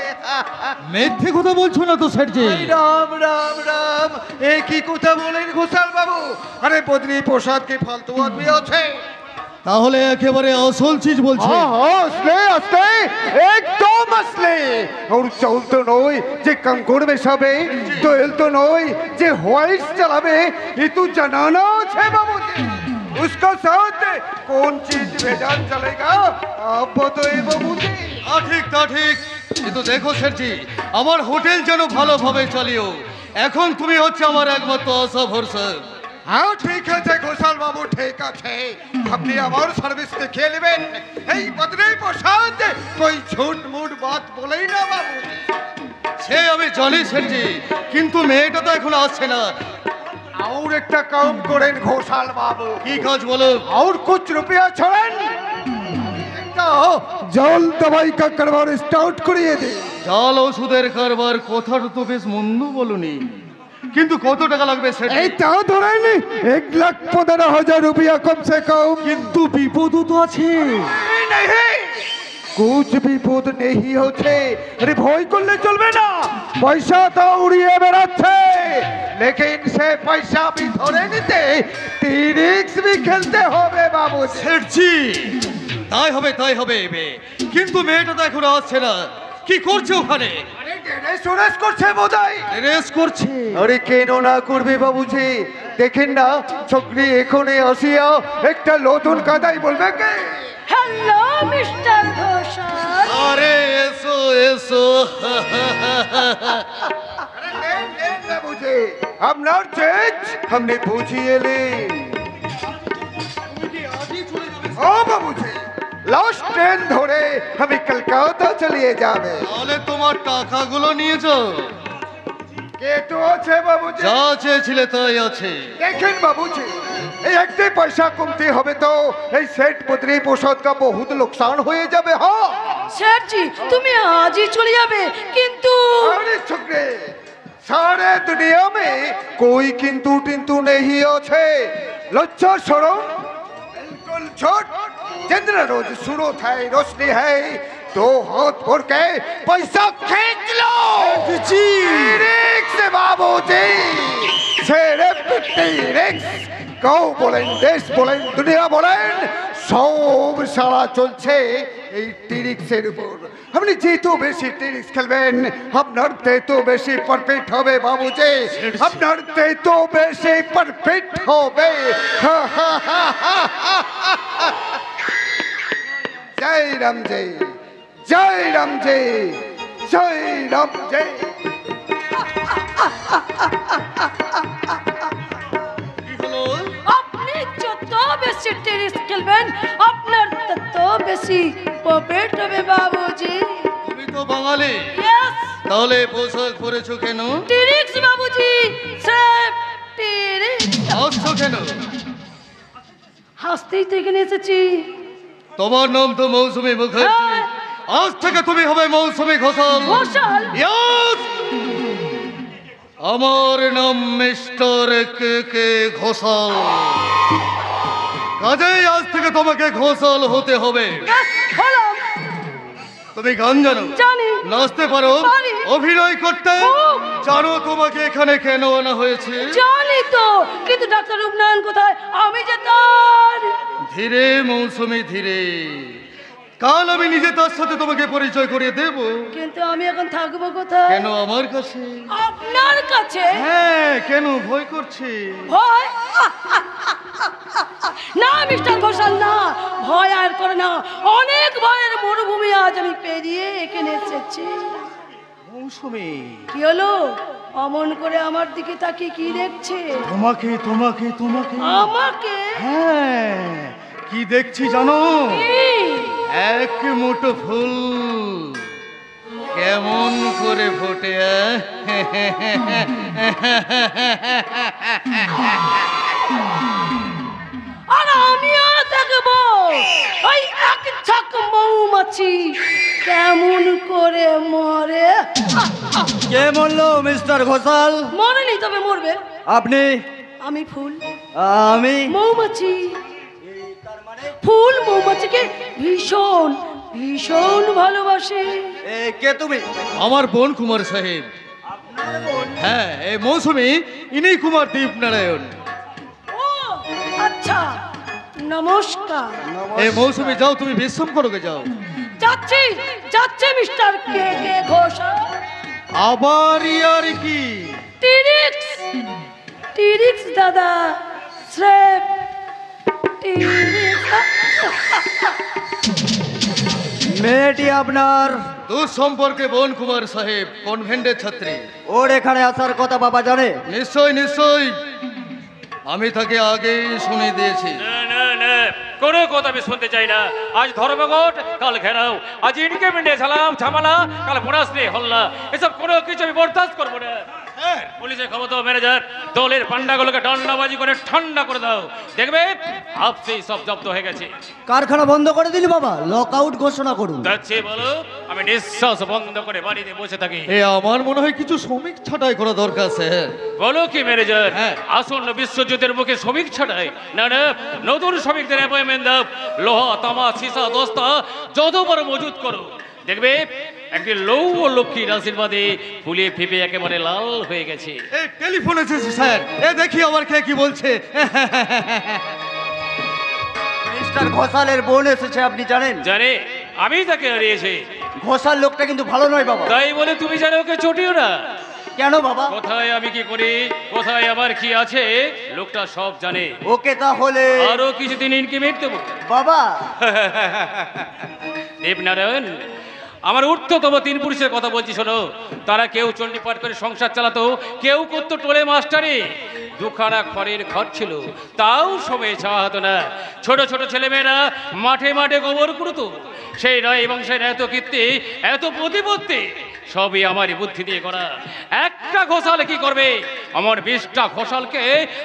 মিথ্যে কথা বলছো না তো শেঠজি? রাম রাম রাম, একই কথা বলেন ঘোষাল বাবু। আরে বদলি প্রসাদ के फालतू आदमी আছে, তাহলে একেবারে আসল চিজ বলছে। আসলে আসলে একদম আসলে। ওর চল তো নয় যে কাঙ্কুর মেশাবে, দোয়েল তো নয় যে হোয়াইট চালাবে, এ তো জানানো আছে বাবুজি। उसका साथ कौन चीज भेजा चलेगा आप बताइए बाबू जी। তা ঠিক কিন্তু দেখো শেঠজি আমার হোটেল যেন ভালোভাবে চলিও এখন তুমি হচ্ছে আমার একমাত্র আশা ভরসা। हाँ ठीक है घोषाल बाबू ठीक है अपनी हमार सर्विस देखे लेबेन এই বদরে প্রসাদ कोई झूठ मूठ बात बोलेই না बाबू। সে আমি জানি শেঠজি কিন্তু মেয়েটা তো এখন আসছে না। और একটা কাম করেন ঘোষাল বাবু। কি কাজ বলো? और कुछ रुपया छोड़ेन একটা জল দবাই का কারবার স্টার্ট করিয়ে দে। জাল ওষুধের কারবার কথাটা তো বেশ মন্দ বলনি কিন্তু কত টাকা লাগবে সেটা? এই তা ধরেন 1,15,000 रुपया कम से कम। কিন্তু বিপদও তো আছে। नहीं कुछ বিপদ नहीं होते। अरे ভয় করলে চলবে না পয়সা তো উড়িয়ে বেড়াচ্ছে लेकिन से पैसा भी ধরে নিতে টিরিক্স भी খেলতে হবে বাবু। শেঠজি তাই হবে কিন্তু মেয়েটা তো এখন আসছে না কি করছে ওখানে? রেস করছে বোধহয়। রেস করছে? আরে কেন না করবে বাবুজি দেখেন না ছোকরি এখনে আসিয়া একটা নতুন কাদাই বলবে কে। Hello mister Ghoshal. আরে এসো এসো। বাবুজি আপনার চেক हमने বুঝিয়ে লে। ও বাবুজি লাস্ট ট্রেন ধরে আমি কলকাতা চলিয়ে যাবে। তাহলে তোমার টাকাগুলো নিয়ে যাও। কে তো আছে বাবুজি? যা চেয়েছিলে তাই আছে। দেখেন বাবুজি এই একটি পয়সা কমতে হবে তো এই সেট পত্রী প্রসাদ का बहुत नुकसान হয়ে যাবে। হ্যাঁ স্যারজি তুমি আজই চলে যাবে কিন্তু अरे छोकरे सारे दुनिया में कोई किंतु टिंतु नहीं होते। लज्जा शर्म बिल्कुल छोड़ चंद्र रोज सुनो था रोशनी है दो हाथ भर के पैसा खींच लो जी रिक्स बाबू जी सेरे पिट्टी रिक्स गाँव बोलें देश बोलें दुनिया बोलें सब सारा চলছে এই টিরিক্সের উপর। আপনি যেহেতু বেশি টিরিক্স খেলবেন আপনার তেতো বেশি পারফেক্ট হবে বাবুজি আপনার তেতো বেশি পারফেক্ট হবে। জয় রাম জয় জয় রাম জয় জয় রাম জয়। আপনি যত বেশি টেনিস খেলবেন আপনার তত বেশি প্রফিট হবে বাবুজি। তুমি তো বাঙালি ইয়েস তাহলে পোশাক পরেছো কেন? Tennis Babuji sir tennis. আসছো কেন? হাসতেই তো এখানে এসেছি। তোমার নাম তো মৌসুমী মুখার্জি আজ থেকে তুমি হবে মৌসুমী ঘোষাল। ঘোষাল? Yes! আমার নাম মিস্টার কে কে ঘোষাল কাজেই আজ থেকে তোমাকে ঘোষাল হতে হবে। হলাম। তুমি গান জানো? জানি। নাচতে পারো? পারি। অভিনয় করতে জানো? তোমাকে এখানে কেন আনা হয়েছে? জানি তো কিন্তু ডাক্তার রূপনারায়ণ কোথায় আমি যে তার। ধীরে মৌসুমী ধীরে কাল আমি নিজে তার সাথে তোমাকে পরিচয় করিয়ে দেব। কিন্তু আমি এখন থাকবো কোথায়? কেন আমার কাছে? আপনার কাছে? হ্যাঁ কেন ভয় করছে? ভয় না মিস্টার ঘোষাল না ভয় আর করে না অনেক ভয়ের মরুভূমি আজ আমি পেরিয়ে এখানে এসেছি। মৌসুমী কি হলো অমন করে আমার দিকে তাকিয়ে কি দেখছে? তোমাকে তোমাকে তোমাকে আমাকে? হ্যাঁ কি দেখছি জানো? কি? এক মুঠো ফুল কেমন করে ফোটে আর আমিও দেখবো ওই এক ঝাঁক মৌমাছি কেমন করে মরে। কে বললো মিস্টার ঘোষাল? মরেনি তবে মরবে। আপনি? আমি ফুল আমি মৌমাছি। ফুল মৌমাছিকে ভীষণ ভীষণ ভালোবাসে। কে তুমি? আমার বোন কুমার সাহেব। হ্যাঁ এই মৌসুমী ইনি কুমার দীপনারায়ণ। ও আচ্ছা নমস্কার। এই মৌসুমী যাও তুমি বিশ্রাম করো গে যাও। যাচ্ছি যাচ্ছি মিস্টার কে কে ঘোষাল। আবার ইয়ার কি? টিরিক্স টিরিক্স দাদা স্রেফ মেয়েটি আপনার দূর সম্পর্কে বন কুমার সাহেব, কনভেন্টের ছাত্রী। ওর এখানে আসার কথা বাবা জানে? নিশ্চয় নিশ্চয়, আমি তাকে আগেই শুনে দিয়েছি। না না না, কোনো কথা আমি শুনতে চাই না। আজ ধর্মঘট, কাল ঘেরাও, আজ ইনকেমেন্টে ঝামেলা, কাল বোনাস নিয়ে হল্লা, এসব কোনো কিছু আমি বরদাস্ত করবো না। পুলিশের খবর দাও ম্যানেজার, দলের পান্ডাগুলোকে ডান্ডাবাজি করে ঠান্ডা করে দাও, দেখবে আপসেই সব জব্দ হয়ে গেছে। কারখানা বন্ধ করে দিলি বাবা, লক আউট ঘোষণা করুন। যাচ্ছে বলো, আমি নিঃশ্বাস বন্ধ করে বাড়িতে বসে থাকি। আমার মনে হয় কিছু শ্রমিক ছাঁটাই করা দরকার স্যার। বলো কি ম্যানেজার, আসন্ন বিশ্বযুদ্ধের মুখে শ্রমিক ছাড়াই? না না, নতুন শ্রমিকদের অ্যাপয়েন্টমেন্ট দাও, লোহা তামা সীসা দস্তা যত বড় মজুত করো, দেখবে একদিন লৌ ও লক্ষ্মীর আশীর্বাদে ফুলে ফেপে একেবারে লাল হয়ে গেছে। এই টেলিফোন এসেছে স্যার, এ দেখি আবার কে কি বলছে। মিস্টার ঘোষালের বোন এসেছে, আপনি জানেন? জানে, আমি তাকে হারিয়েছি। ঘোষাল লোকটা কিন্তু ভালো নয় বাবা। তাই বলে তুমি জানো ওকে চটিও না? কেন বাবা? কোথায় আমি কি করি, কোথায় আমার কি আছে, লোকটা সব জানে। ওকে তাহলে আরো কিছুদিন ইনক্রিমেন্ট দেবো বাবা। দেবনারায়ণ, আমার ঊর্ধ্বতম 3 পুরুষের কথা বলছি শোনো। তারা কেউ চণ্ডীপাঠ করে সংসার চালাতো, কেউ করতো টোলে মাস্টারি। দুখানা খড়ের ঘর ছিল, তাও সময়ে চাওয়া হতো না। ছোট ছোট ছেলেমেয়েরা মাঠে মাঠে গোবর কুড়তো। সেই রায় বংশের এত কীর্তি, এত প্রতিপত্তি, সবই আমারই বুদ্ধি দিয়ে করা। একটা ঘোষাল কি করবে? আমার 20টা ঘোষালকে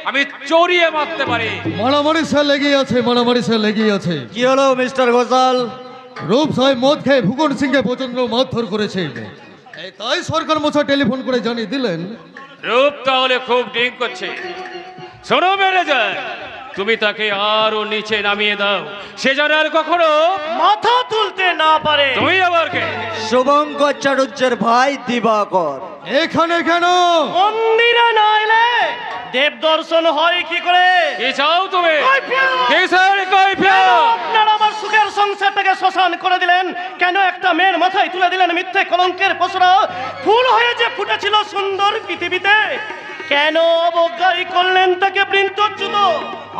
আমি চড়িয়ে মারতে পারি। মারামারি স্যার লেগেই আছে, মারামারি স্যার লেগেই আছে। কি হলো মিস্টার ঘোষাল? রূপ সাহেব মদ খেয়ে ভূগণ সিংকে প্রচন্ড মারধর করেছে, তাই সরকার মশাই টেলিফোন করে জানিয়ে দিলেন। রূপ তাহলে খুব ড্রিঙ্ক করছে। শোনো ম্যানেজার, তুমি তাকে আরো নিচে নামিয়ে দাও, সে যেন আর কখনো মাথা তুলতে না পারে। তুমি আবার কে? শুভঙ্কর চাটুর্যের ভাই দিবাকর। এখানে কেন? মন্দিরে না এলে দেব দর্শন হয় কি করে? কি চাও তুমি? আপনারা আমার সুখের সংসারটাকে শ্মশান করে দিলেন কেন? একটা মেয়ের মাথায় তুলে দিলেন মিথ্যে কলঙ্কের পসরা। ফুল হয়ে যে ফুটেছিল সুন্দর পৃথিবীতে, কেন অবজ্ঞাই করলেন তাকে বৃন্তচ্যুত?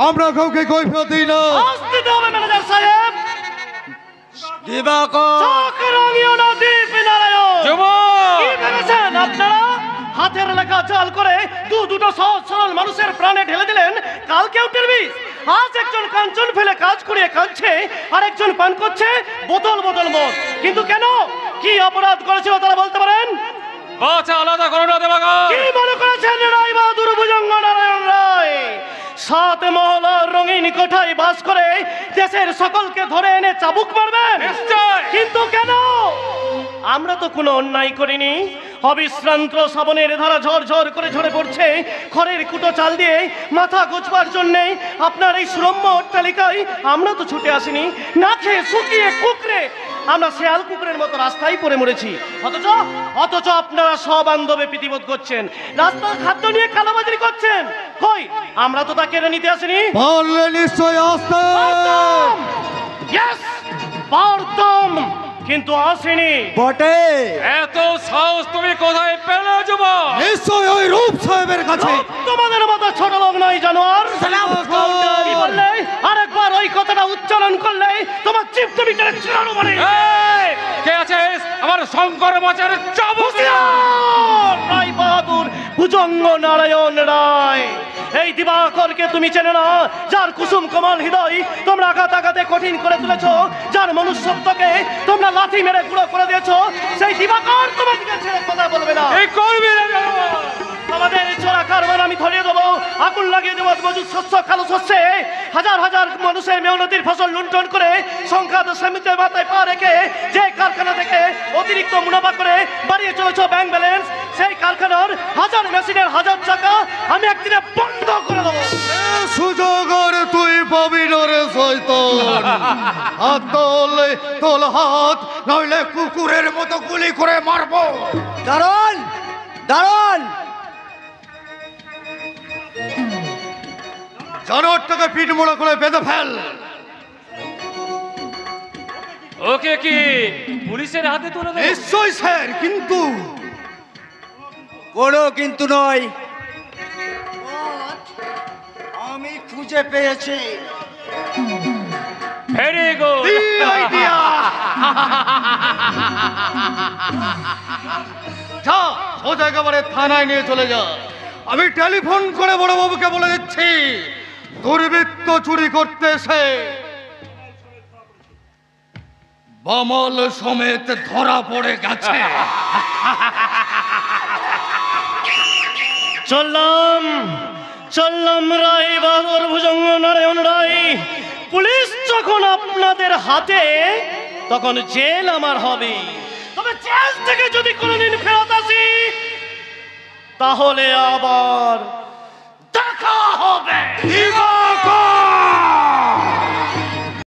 আমরা কাউকে কৈফিয়ত দিই না। আসতে হবে ম্যানেজার সাহেব। দিবাকর চোখ রাঙিও না দীপনারায়ণ। কি ভেবেছেন আপনারা? হাতের লেখা জাল করে দুটো সহজ সরল মানুষের প্রাণে ঢেলে দিলেন কালকেও টেরবিস। আজ একজন কাঞ্চন ফেলে কাজ করিয়ে কাঁদছে, আর একজন পান করছে বোতল বোতল মদ। কিন্তু কেন, কি অপরাধ করেছিল তারা বলতে পারেন? বাচ্চা আলাদা করো না দেবাকর। কি মনে করেছেন রায় বাহাদুর ভুজঙ্গ নারায়ণ রায় 7 মহলার রঙিন কোঠায় বাস করে দেশের সকলকে ধরে এনে চাবুক মারবেন? কিন্তু কেন? আমরা তো কোনো অন্যায় করিনি। অবিশ্রান্ত শ্রাবণের ধারা ঝরঝর করে ঝরে পড়ছে, খড়ের কুটো চাল দিয়ে মাথা গোছবার জন্যে আপনার এই সুরম্য অট্টালিকায় আমরা তো ছুটে আসিনি। না খেয়ে শুকিয়ে কুকরে আমরা শেয়াল কুকুরের মতো রাস্তায় পড়ে মরেছি। অথচ আপনারা সবান্ধবে প্রীতিবোধ করছেন, রাস্তার খাদ্য নিয়ে কালাবাজারি করছেন। কই, আমরা তো তা কেড়ে নিতে আসিনি। পারলে নিশ্চয় আসতে। পারতাম, কিন্তু আসেনি বটে। এত সাহস তুমি কোথায় পেলে যুবক? নিশ্চয় ওই রূপ সাহেবের কাছে। তোমাদের মতো ছোট লোক নয় জানোয়ার। কি বললে? আরেকবার ওই কথাটা উচ্চারণ করলে তোমার চিত্ত বিচারে চিরানো মানে। কে আছিস? আমার শঙ্কর মাচার চাবুক। রায় বাহাদুর ভুজঙ্গ নারায়ণ রায়। এই দিবাকরকে তুমি চেনো না? যার কুসুম কোমল হৃদয় তোমরা আঘাত আঘাতে কঠিন করে তুলেছ, যার মনুষ্যত্বকে তোমরা লাথি মেরে গুঁড়ো করে দিয়েছ, সেই দিবাকর তোমাদেরকে ছেড়ে কথা বলবে না। এই করবি না। আমাদের চোরা কারবার আমি ধরিয়ে দেবো, আগুন লাগিয়ে দেবো মজুদ শস্য কালো শস্যে। হাজার হাজার মানুষের মেহনতির ফসল লুণ্ঠন করে সংখ্যাত সমিতির মাথায় পা রেখে যে কারখানা থেকে অতিরিক্ত মুনাফা করে বাড়িয়ে চলেছ ব্যাংক ব্যালেন্স, সেই কারখানার হাজার মেশিনের হাজার টাকা আমি একদিনে বন্ধ করে দেবো। সুযোগ আর তুই পাবি না রে শয়তান। হাত তোলে, তোল হাত, নইলে কুকুরের মতো গুলি করে মারবো। দারুণ দারুণ। জানোয়ারটাকে পিঠ মোড়া করে বেঁধে ফেল। ওকে কি পুলিশের হাতে তুলে দেব? নিশ্চয় স্যার, কিন্তু কোনো কিন্তু নয়। আমি খুঁজে পেয়েছি ভেরি গুড। যা সোজা একেবারে থানায় নিয়ে চলে যা। আমি টেলিফোন করে বড়বাবুকে বলে দিচ্ছি দুর্বৃত্ত চুরি করতে এসে বামল সমেত ধরা পড়ে গেছে। চললাম রায় বাহাদুর ভুজঙ্গ নারায়ণ রায়। পুলিশ যখন আপনাদের হাতে, তখন জেল আমার হবে। তবে জেল থেকে যদি কোনোদিন ফেরত আসি, তাহলে আবার